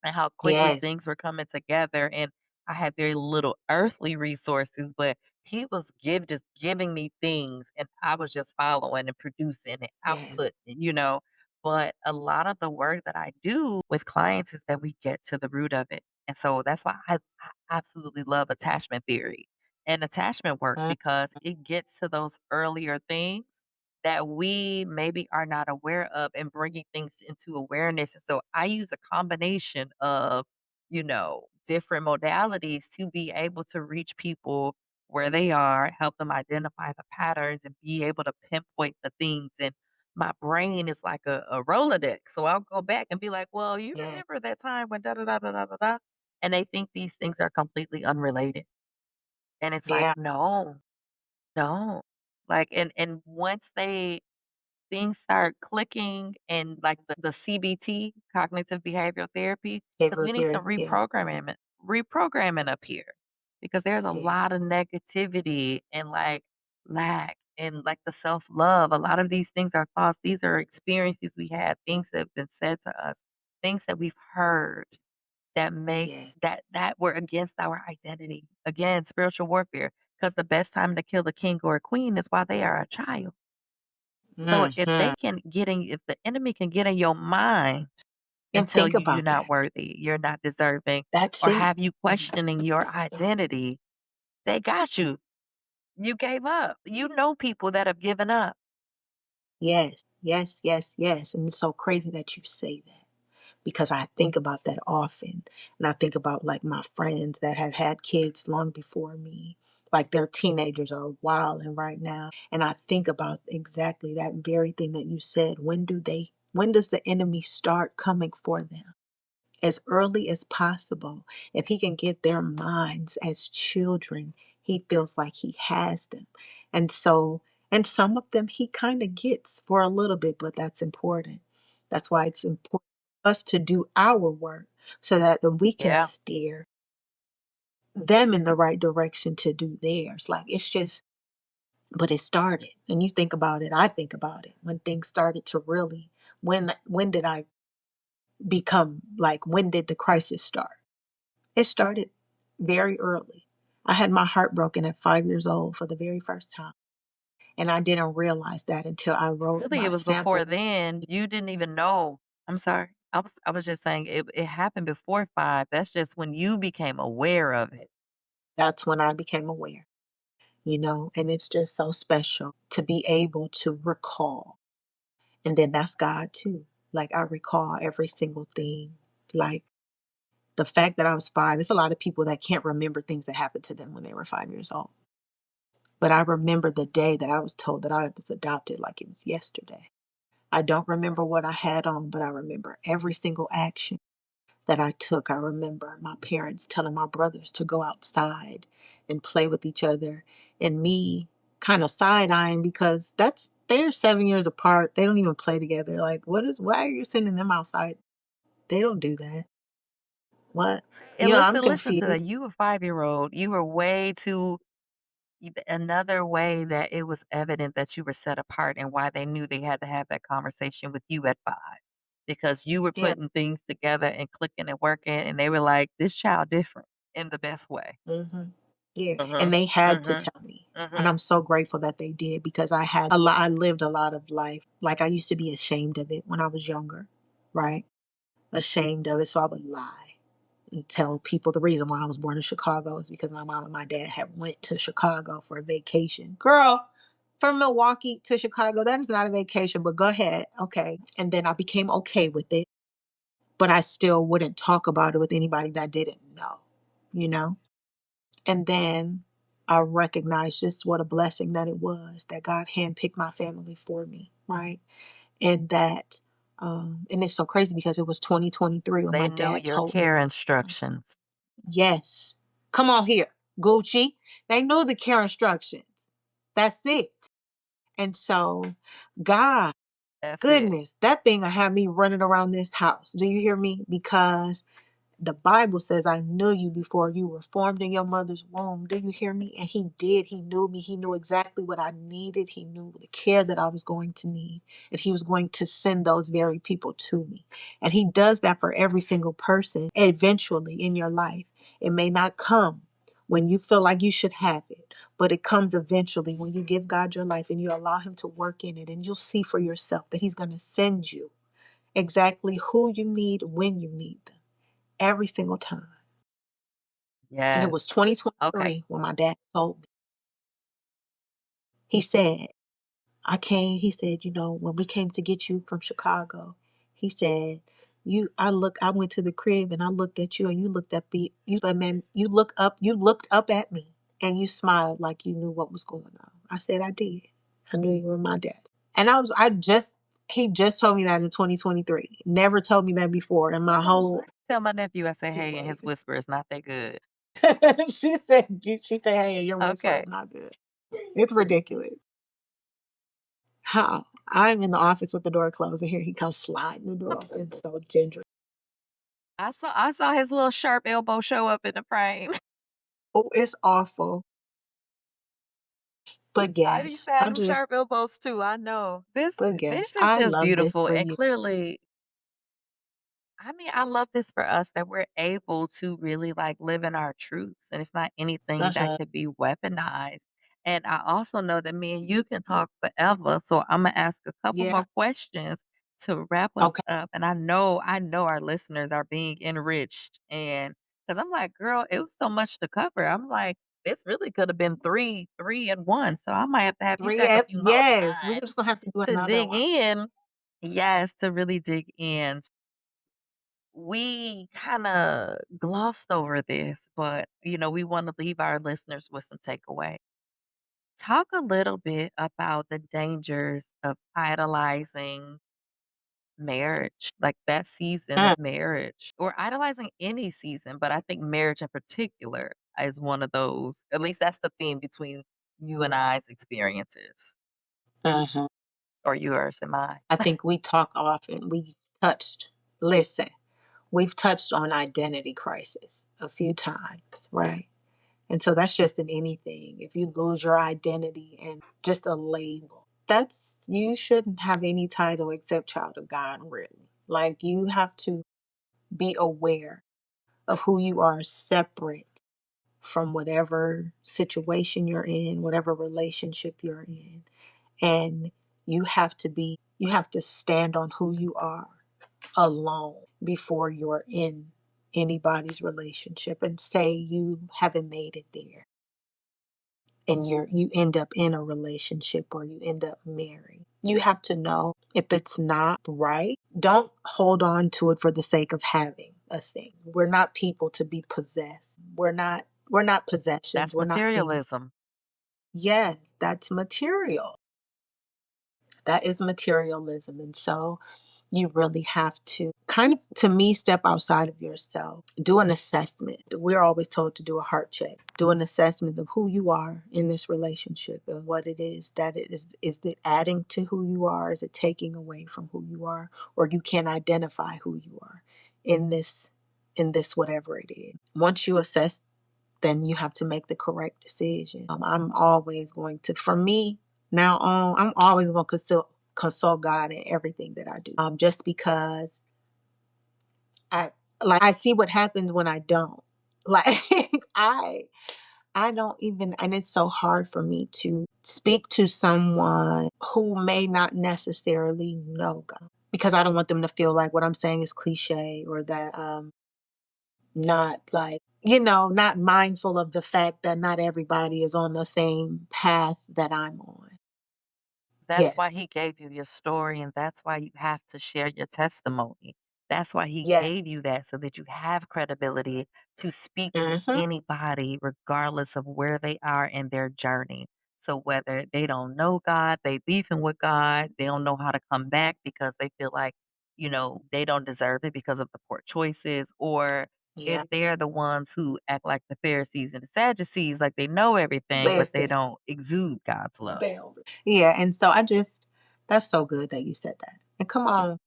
and how quickly Yes. things were coming together, and I had very little earthly resources, but he was just giving me things, and I was just following and producing and Yes. output. But a lot of the work that I do with clients is that we get to the root of it, and so that's why I absolutely love attachment theory and attachment work Mm. because it gets to those earlier things that we maybe are not aware of and bringing things into awareness. And so I use a combination of, different modalities to be able to reach people where they are, help them identify the patterns and be able to pinpoint the things. And my brain is like a Rolodex. So I'll go back and be like, well, you Yeah. remember that time when da da da da da da da? And they think these things are completely unrelated. And it's like, Yeah. no, no. Like and once things start clicking and like the CBT, cognitive behavioral therapy, because Behavioral we need some theory. Yeah. reprogramming up here because there's a Yeah. lot of negativity and like lack and like the self-love. A lot of these things are thoughts, these are experiences we had, things that have been said to us, things that we've heard that make Yeah. that were against our identity. Again, spiritual warfare, because the best time to kill a king or a queen is while they are a child. So Mhm. if the enemy can get in your mind and And tell think you you're about not that. worthy, you're not deserving, That's or it. have you questioning your So identity, they got you. You gave up. You know people that have given up. yes. Yes. Yes. Yes. And it's so crazy that you say that because I think about that often. And I think about like my friends that have had kids long before me. Like their teenagers are wilding right now. And I think about exactly that very thing that you said. When does the enemy start coming for them? As early as possible. If he can get their minds as children, he feels like he has them. And so, and some of them he kind of gets for a little bit, but that's important. That's why it's important for us to do our work so that then we can Yeah. steer them in the right direction to do theirs. Like it's just, but it started. And you think about it, I think about it when things started to really, when did I become like, when did the crisis start? It started very early. I had my heart broken at 5 years old for the very first time. And I didn't realize that until I wrote Really, it my was before sample. then. You didn't even know. I'm sorry. I was just saying it happened before 5. That's just when you became aware of it. That's when I became aware, and it's just so special to be able to recall. And then that's God too. Like I recall every single thing. Like the fact that I was 5, it's a lot of people that can't remember things that happened to them when they were 5 years old. But I remember the day that I was told that I was adopted like it was yesterday. I don't remember what I had on, but I remember every single action that I took. I remember my parents telling my brothers to go outside and play with each other, and me kind of side eyeing because they're 7 years apart. They don't even play together. Like, why are you sending them outside? They don't do that. What? And I'm listen to confused. that. You a 5-year-old. You were way too another way that it was evident that you were set apart and why they knew they had to have that conversation with you at 5. Because you were Yeah. putting things together and clicking and working, and they were like, "This child different in the best way." hmm Yeah. And Mhm. they had to Mhm. tell me. And Mhm. I'm so grateful that they did because I lived a lot of life. Like I used to be ashamed of it when I was younger, right? Ashamed of it. So I would lie and tell people the reason why I was born in Chicago is because my mom and my dad had went to Chicago for a vacation. Girl, from Milwaukee to Chicago, that is not a vacation, but go ahead. Okay. And then I became okay with it, but I still wouldn't talk about it with anybody that didn't know, you know? And then I recognized just what a blessing that it was that God handpicked my family for me, right? And that, and it's so crazy because it was 2023 when They my knew dad your told me, care instructions. yes, come on here, Gucci. They knew the care instructions. That's it. And so, God, That's it. goodness, that thing will have me running around this house. Do you hear me? Because the Bible says, I knew you before you were formed in your mother's womb. Do you hear me? And he did. He knew me. He knew exactly what I needed. He knew the care that I was going to need. And he was going to send those very people to me. And he does that for every single person eventually in your life. It may not come when you feel like you should have it, but it comes eventually when you give God your life and you allow him to work in it. And you'll see for yourself that he's going to send you exactly who you need when you need them every single time. And it was Yes. Okay. 2023 when my dad told me. He said, he said, when we came to get you from Chicago, he said, I went to the crib and I looked at you and you looked up, you looked up at me and you smiled like you knew what was going on. I said, I did. I knew you were my dad. And he just told me that in 2023. Never told me that before in my whole Tell my nephew I say hey, and his life. whisper is not that good. She said, hey, your whisper is Okay. not good. It's ridiculous. How? I'm in the office with the door closed, and here he comes sliding the door open. So ginger. I saw his little sharp elbow show up in the frame. Oh, it's awful. But I used yes, to have them sharp elbows too, I know. This is I just love this beautiful, for and you. clearly I mean, I love this for us that we're able to really like live in our truths and it's not anything that Uh-huh. could be weaponized. And I also know that me and you can talk forever. So I'm gonna ask a couple Yeah. more questions to wrap us Okay. up. And I know our listeners are being enriched. And because I'm like, girl, it was so much to cover. I'm like, this really could have been three and one. So I might have to have you back a few more Yes. We're just times gonna have to do to another dig one. in. Yes, to really dig in. We kinda glossed over this, but, we wanna leave our listeners with some takeaway. Talk a little bit about the dangers of idolizing marriage, like that season Uh, of marriage, or idolizing any season, but I think marriage in particular is one of those. At least that's the theme between you and I's experiences, uh-huh. or yours and mine. I think we talk often. Touched. Listen, we've touched on identity crisis a few times, right? And so that's just in anything. If you lose your identity and just a label, you shouldn't have any title except child of God, really. Like you have to be aware of who you are separate from whatever situation you're in, whatever relationship you're in. And you have to stand on who you are alone before you're in anybody's relationship and say you haven't made it there and you end up in a relationship or you end up married. You have to know if it's not right, don't hold on to it for the sake of having a thing. We're not people to be possessed. We're not possessions. That's We're not things. materialism. Yes, that's material. That is materialism. And so you really have to kind of, to me, step outside of yourself, do an assessment. We're always told to do a heart check, do an assessment of who you are in this relationship and what it is that it is. Is it adding to who you are? Is it taking away from who you are? Or you can identify who you are in this whatever it is. Once you assess, then you have to make the correct decision. I'm always going to, for me now on, I'm always going to consult God in everything that I do. Just because I I see what happens when I don't. Like I I don't even, and it's so hard for me to speak to someone who may not necessarily know God because I don't want them to feel like what I'm saying is cliche or that not like, not mindful of the fact that not everybody is on the same path that I'm on. That's Yes. why he gave you your story, and that's why you have to share your testimony. That's why he Yes. gave you that so that you have credibility to speak to Mhm. anybody regardless of where they are in their journey. So whether they don't know God, they beefing with God, they don't know how to come back because they feel like, they don't deserve it because of the poor choices, or if Yeah. they're the ones who act like the Pharisees and the Sadducees, like they know everything, but they Listen. don't exude God's love. Yeah, and so I just, that's so good that you said that. And come on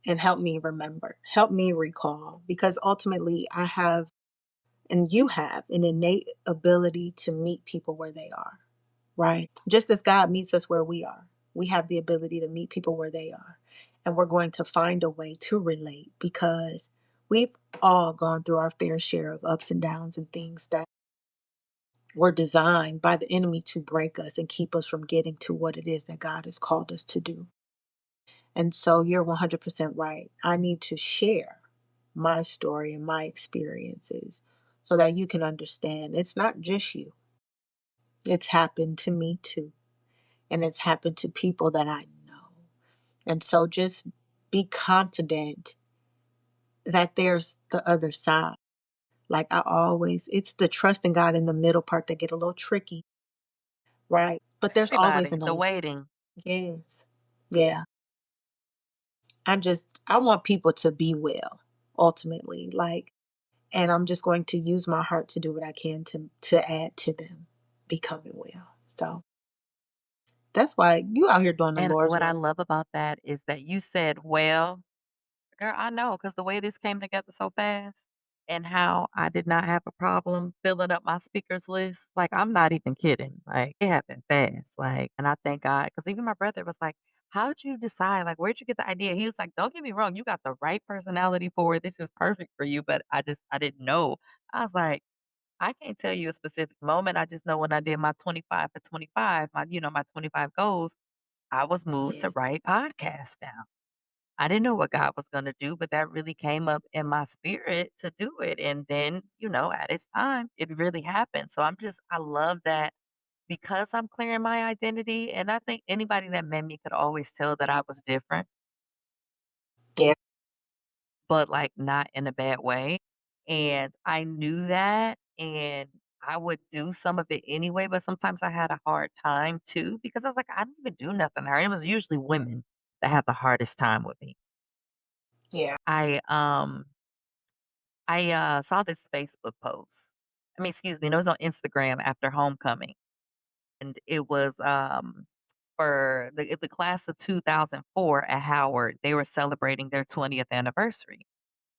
and help me remember. Help me recall because ultimately I have, and you have, an innate ability to meet people where they are, right? Just as God meets us where we are, we have the ability to meet people where they are. And we're going to find a way to relate because we've all gone through our fair share of ups and downs and things that were designed by the enemy to break us and keep us from getting to what it is that God has called us to do. And so you're 100% right. I need to share my story and my experiences so that you can understand it's not just you, it's happened to me too. And it's happened to people that I know. And so just be confident that there's the other side. Like I always, it's the trust in God in the middle part that get a little tricky, right? But there's always Everybody, an the other. waiting. Yes. Yeah. I want people to be well ultimately. Like, and I'm just going to use my heart to do what I can to add to them becoming well. So that's why you out here doing the And Lord's what I work. love about that is that you said, "Well, girl, I know because the way this came together so fast and how I did not have a problem filling up my speakers list, like, I'm not even kidding. Like, it happened fast. Like, and I thank God because even my brother was like, "How'd you decide? Like, where'd you get the idea?" He was like, "Don't get me wrong, you got the right personality for it. This is perfect for you, but I didn't know." I was like, I can't tell you a specific moment. I just know when I did my 25 for 25, my 25 goals, I was moved Yeah. to write podcasts down. I didn't know what God was going to do, but that really came up in my spirit to do it. And then, at its time, it really happened. So I love that because I'm clearing my identity. And I think anybody that met me could always tell that I was different, Yeah. but like not in a bad way. And I knew that. And I would do some of it anyway, but sometimes I had a hard time too because I was like, I didn't even do nothing. It was usually women that had the hardest time with me. Yeah. I saw this Facebook post. I mean, excuse me, it was on Instagram after homecoming, and it was for the class of 2004 at Howard. They were celebrating their 20th anniversary.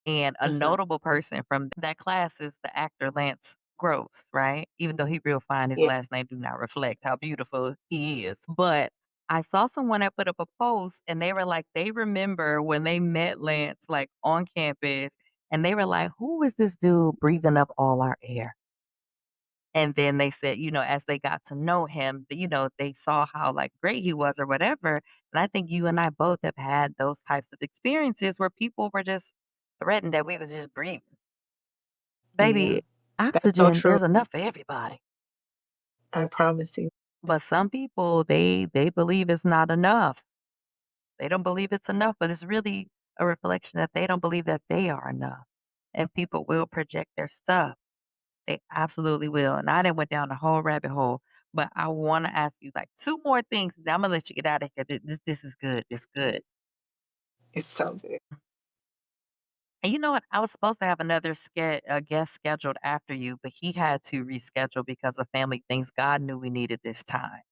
And a Hmm. notable person from that class is the actor Lance Gross, right? Even though he real fine, his Yeah. last name do not reflect how beautiful he is. But I saw someone that put up a post and they were like, they remember when they met Lance like on campus and they were like, who is this dude breathing up all our air? And then they said, as they got to know him, they saw how like great he was or whatever. And I think you and I both have had those types of experiences where people were just threatened that we was just breathing. Yeah. Baby, That's so oxygen, true. there's enough for everybody. I promise you. But some people, they believe it's not enough. They don't believe it's enough, but it's really a reflection that they don't believe that they are enough. And people will project their stuff. They absolutely will. And I done went down the whole rabbit hole, but I want to ask you like two more things. Then I'm gonna let you get out of here. This is good. This good. It's so good. And you know what? I was supposed to have another guest scheduled after you, but he had to reschedule because of family things. God knew we needed this time.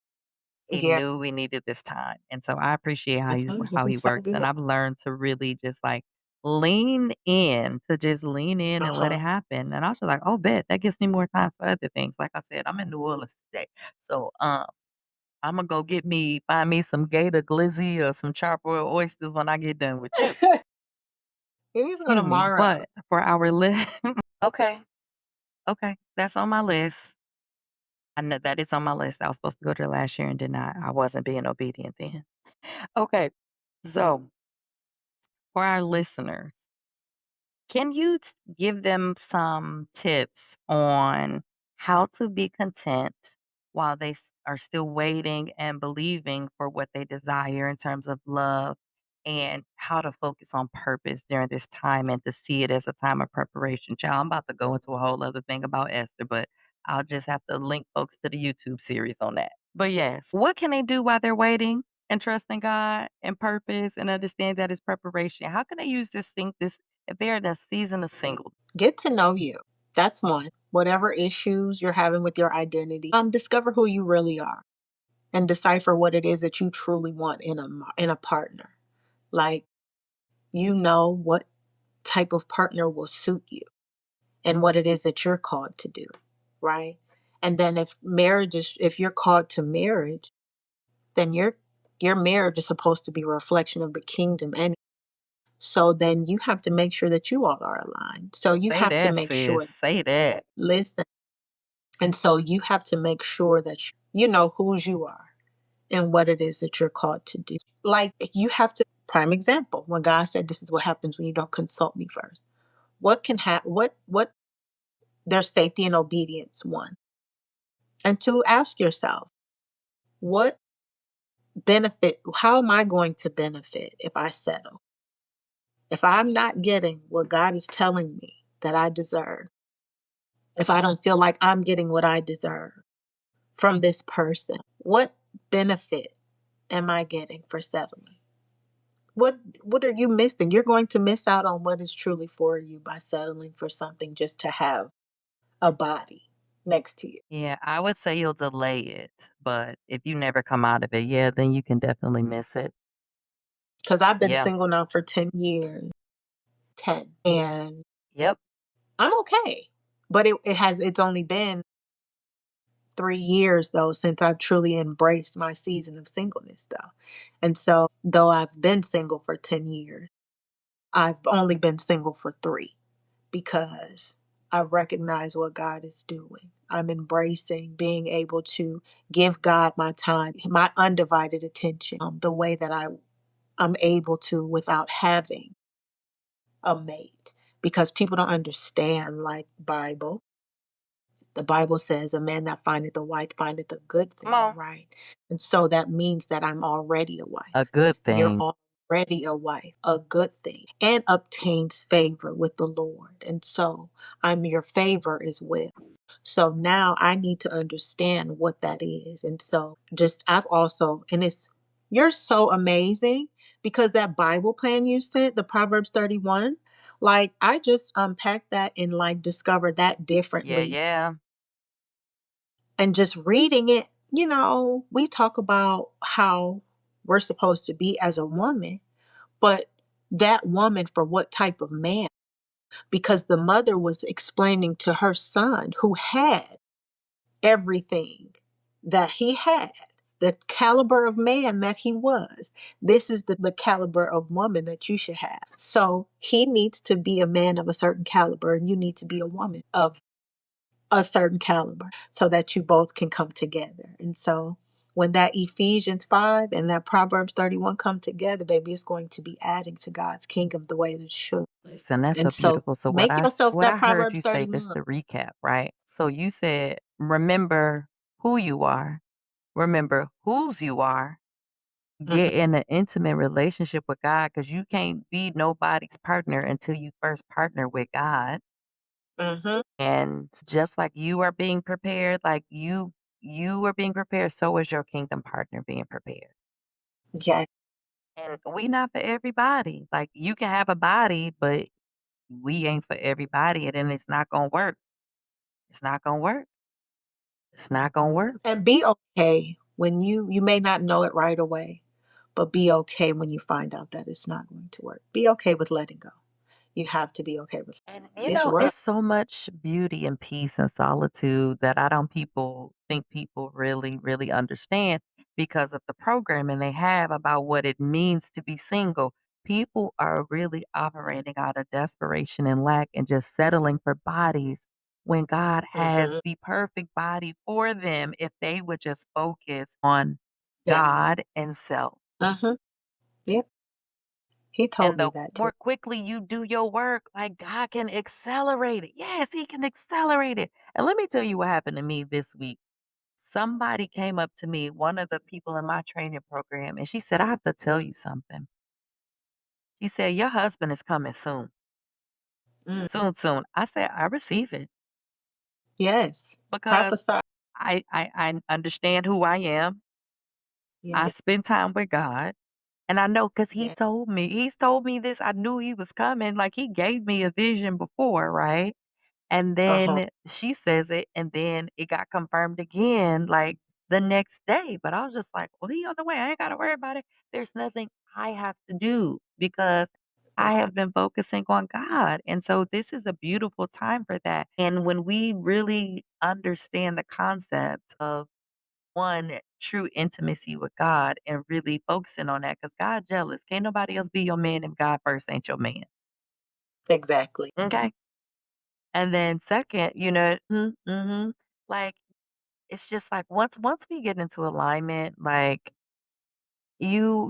He Yeah. knew we needed this time, and so I appreciate That's how he it's so works, and good. I've learned to really just, like, lean in and let it Uh-huh. happen, and I was just like, "Oh, bet, that gives me more time for other things." Like I said, I'm in New Orleans today, so, Imma go find me some gator glizzy or some charbroiled oysters when I get done with you. Maybe go Excuse me, tomorrow. but for our list okay, okay, that's on my list. I know that is on my list. I was supposed to go there last year and did not. I wasn't being obedient then. Okay. So, for our listeners, can you give them some tips on how to be content while they are still waiting and believing for what they desire in terms of love and how to focus on purpose during this time and to see it as a time of preparation? Child, I'm about to go into a whole other thing about Esther, but I'll just have to link folks to the YouTube series on that. But yes, what can they do while they're waiting and trusting God and purpose and understand that it's preparation? How can they use this if they're in a season of single? Get to know you. That's one. Whatever issues you're having with your identity, discover who you really are and decipher what it is that you truly want in in a partner. Like, you know what type of partner will suit you and what it is that you're called to do, right? And then if you're called to marriage, then your marriage is supposed to be a reflection of the kingdom, and so then you have to make sure that you all are aligned. So you Say have to that, make sure, sis. Say that. listen, and so you have to make sure that you know whose you are and what it is that you're called to do. Like, you have to, prime example, when God said this is what happens when you don't consult me first. What can happen? What There's safety and obedience, one. And two, ask yourself, what how am I going to benefit if I settle? If I'm not getting what God is telling me that I deserve, if I don't feel like I'm getting what I deserve from this person, what benefit am I getting for settling? What are you missing? You're going to miss out on what is truly for you by settling for something just to have a body next to you. Yeah, I would say you'll delay it, but if you never come out of it, yeah, then you can definitely miss it. Because I've been Yeah. single now for 10 years, 10, and Yep. I'm okay. But it's only been 3 years though since I've truly embraced my season of singleness though. And so though I've been single for 10 years, I've only been single for 3 because I recognize what God is doing. I'm embracing being able to give God my time, my undivided attention, the way that I'm able to without having a mate. Because people don't understand, like, Bible. The Bible says, "A man that findeth a wife findeth a good Come thing," on. right? And so that means that I'm already a A wife. good You're thing. already a wife, a good thing, and obtains favor with the Lord. And so I'm your favor as well. So now I need to understand what that is. And so I've also, and you're so amazing because that Bible plan you sent, the Proverbs 31, like, I just unpacked that and like discovered that Yeah, differently. yeah. And just reading it, we talk about how we're supposed to be as a woman, but that woman for what type of man? Because the mother was explaining to her son who had everything that he had, the caliber of man that he was. This is the caliber of woman that you should have. So he needs to be a man of a certain caliber, and you need to be a woman of a certain caliber so that you both can come together. And so when that Ephesians 5 and that Proverbs 31 come together, baby, it's going to be adding to God's kingdom the way that it should. Listen, that's And so so beautiful. So make yourself what that I heard Proverbs you say, just 31. to recap, right? So you said, remember who you are, remember whose you are, Mhm, get in an intimate relationship with God because you can't be nobody's partner until you first partner with God. mhm, And just like you are being prepared, like you are being prepared, so is your kingdom partner being prepared. yeah, And we not for everybody. Like you can have a body, but we ain't for everybody, and then it's not gonna work. It's not gonna work. It's not gonna mhm. work. And be okay when you may not know it right away, but be okay when you find out that it's not going to work. Be okay with letting go. You have to be okay with And it's rough. it's so much beauty and peace and solitude that I don't people think people really, really understand because of the programming they have about what it means to be single. People are really operating out of desperation and lack and just settling for bodies when God has Mhm. the perfect body for them if they would just focus on Yeah. God and self. Mhm. Yep. He told And me the that too. more quickly you do your work, like God can accelerate it. Yes, He can accelerate it. And let me tell you what happened to me this week. Somebody came up to me, one of the people in my training program, and she said, I have to tell you something. She said, your husband is coming soon. Mm. Soon, soon. I said, I receive it Yes. because Prophesy. I understand who I am. I Yeah. spend time with God. And I know because Yeah. he's told me this. I knew he was coming. Like he gave me a vision before, right? And Uh-huh. then she says it, and then it got confirmed again, like, the next day, but I was just like, "Well, he on the way, I ain't gotta worry about it. There's nothing I have to do because I Yeah. have been focusing on God." And so this is a beautiful time for that. And when we really understand the concept of, one, true intimacy with God and really focusing on that, because God jealous. Can't nobody else be your man if God first ain't your man, Exactly. okay? And then second, like, it's just like once we get into alignment, like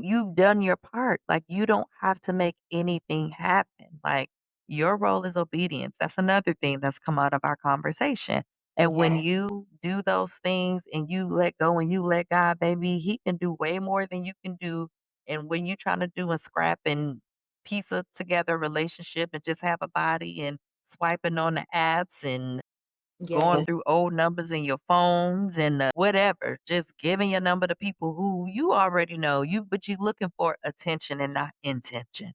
you've done your part. Like you don't have to make anything happen. Like your role is obedience. That's another thing that's come out of our conversation. And when Yeah. you do those things and you let go and you let God, baby, He can do way more than you can do. And when you're trying to do a scrap and piece of together relationship and just have a body and swiping on the apps and going Yes. through old numbers in your phones and, whatever, just giving your number to people who you already know, but you looking for attention and not intention,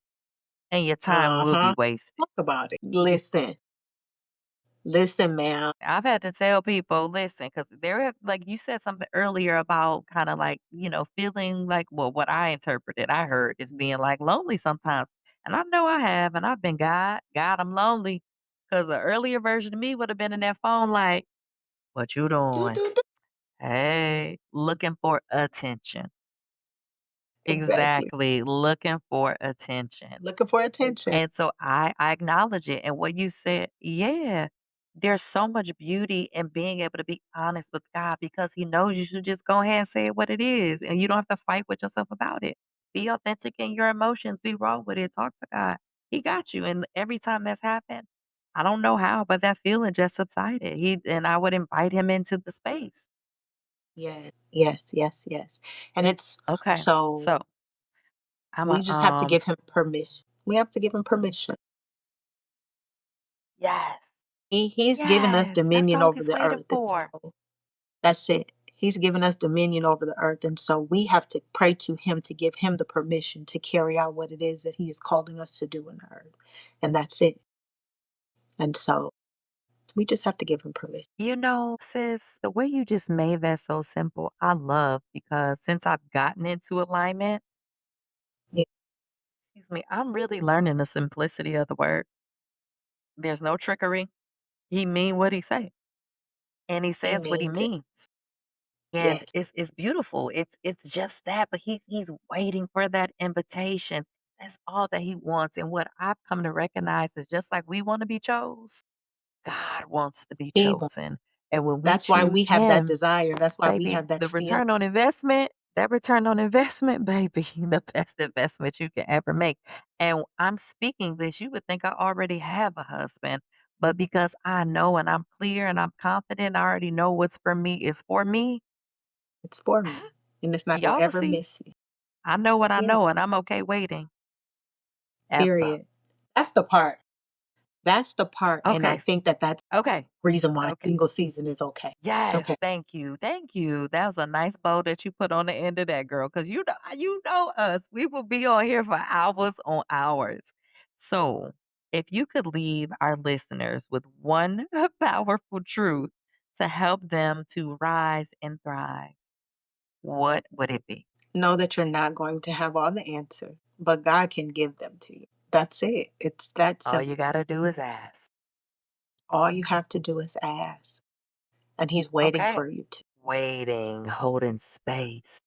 and your time will be Uh-huh. wasted. Talk about it. Listen. Listen, ma'am. I've had to tell people, listen, because there have like, you said something earlier about kinda like, feeling like well, what I interpreted, I heard is being, like, lonely sometimes, and I know I have, and I've been, God, I'm lonely, because the earlier version of me would have been in that phone like, "What you Do, doing? do, do. Hey, looking for attention." Exactly. Exactly, looking for attention. Looking for attention. And so I acknowledge it, and what you said, yeah, there's so much beauty in being able to be honest with God because He knows you should just go ahead and say it what it is, and you don't have to fight with yourself about it. Be authentic in your emotions, be raw with it, talk to God. He got you, and every time that's happened, I don't know how, but that feeling just subsided. And I would invite him into the space. Yes. Yes. Yes. Yes. And it's Okay, so so I'm we a just have to give him permission. We have to give him permission. yes. He's given us Yes, that's dominion all over he's the waiting earth. And for. so that's it. He's given us dominion over the earth. And so we have to pray to him to give him the permission to carry out what it is that he is calling us to do in the earth. And that's it. And so we just have to give him permission. Sis, the way you just made that so simple, I love because since I've gotten into alignment, Yeah. excuse me, I'm really learning the simplicity of the word. There's no trickery. He mean what he say, and he He says what he means it. means. And Yes. it's beautiful. It's just that, but he's waiting for that invitation. That's all that he wants. And what I've come to recognize is just like we want to be chose. God wants to be He wants. chosen. And when we That's why we choose have that him, desire. That's why we baby, have that the feeling. return on investment, that return on investment, baby, the best investment you can ever make. And I'm speaking this, you would think I already have a husband, but because I know and I'm clear and I'm confident, I already know what's for me is for me. It's for me, and it's not gonna Y'all will ever see. miss you. I know what I Yeah, know, and I'm okay waiting ever. period. That's the part. That's the part, and I Okay. think that that's Okay. the reason why Okay. single season is okay. Okay. Yes, thank you, thank you. That was a nice bow that you put on the end of that, girl. Cause you know us. We will be on here for hours on hours. So, if you could leave our listeners with one powerful truth to help them to rise and thrive, what would it be? Know that you're not going to have all the answers, but God can give them to you. That's it. It's that All simple. you gotta do is ask. All you have to do is ask, and He's waiting Okay. for you to. Waiting, holding space.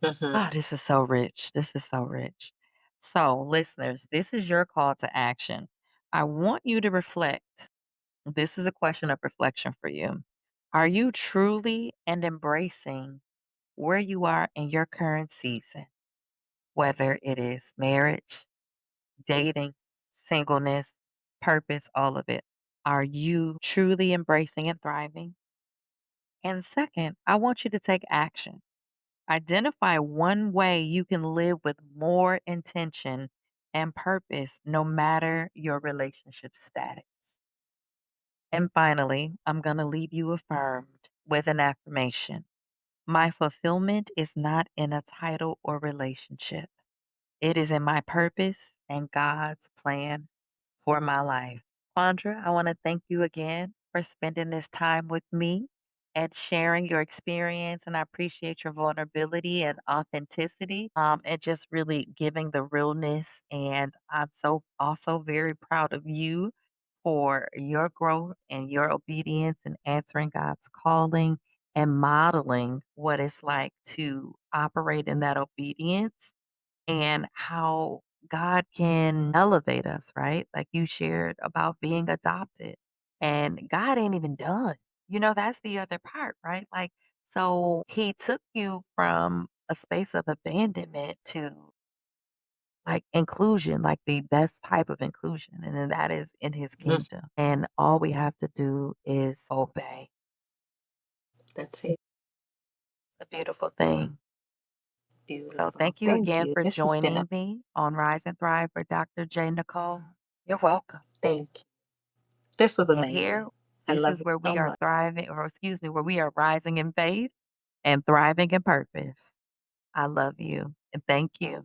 Mhm. Oh, this is so rich. This is so rich. So, listeners, this is your call to action. I want you to reflect. This is a question of reflection for you. Are you truly and embracing where you are in your current season, whether it is marriage, dating, singleness, purpose, all of it? Are you truly embracing and thriving? And second, I want you to take action. Identify one way you can live with more intention and purpose, no matter your relationship status. And finally, I'm going to leave you affirmed with an affirmation. My fulfillment is not in a title or relationship, it is in my purpose and God's plan for my life. Quandra, I want to thank you again for spending this time with me and sharing your experience. And I appreciate your vulnerability and authenticity, and just really giving the realness. And I'm so also very proud of you for your growth and your obedience and answering God's calling and modeling what it's like to operate in that obedience and how God can elevate us, right? Like you shared about being adopted, and God ain't even done. That's the other part, right? Like, so He took you from a space of abandonment to like inclusion, like the best type of inclusion, and then that is in His Mm, kingdom. And all we have to do is obey. that's it. It's a beautiful thing. So Beautiful. thank you Thank again you. for This has been a joining me on Rise and Thrive for Dr. J. Nicole. You're welcome. thank you. This was And here, amazing. I this love is it where so we are much. thriving, or excuse me, where we are rising in faith and thriving in purpose. I love you and thank you.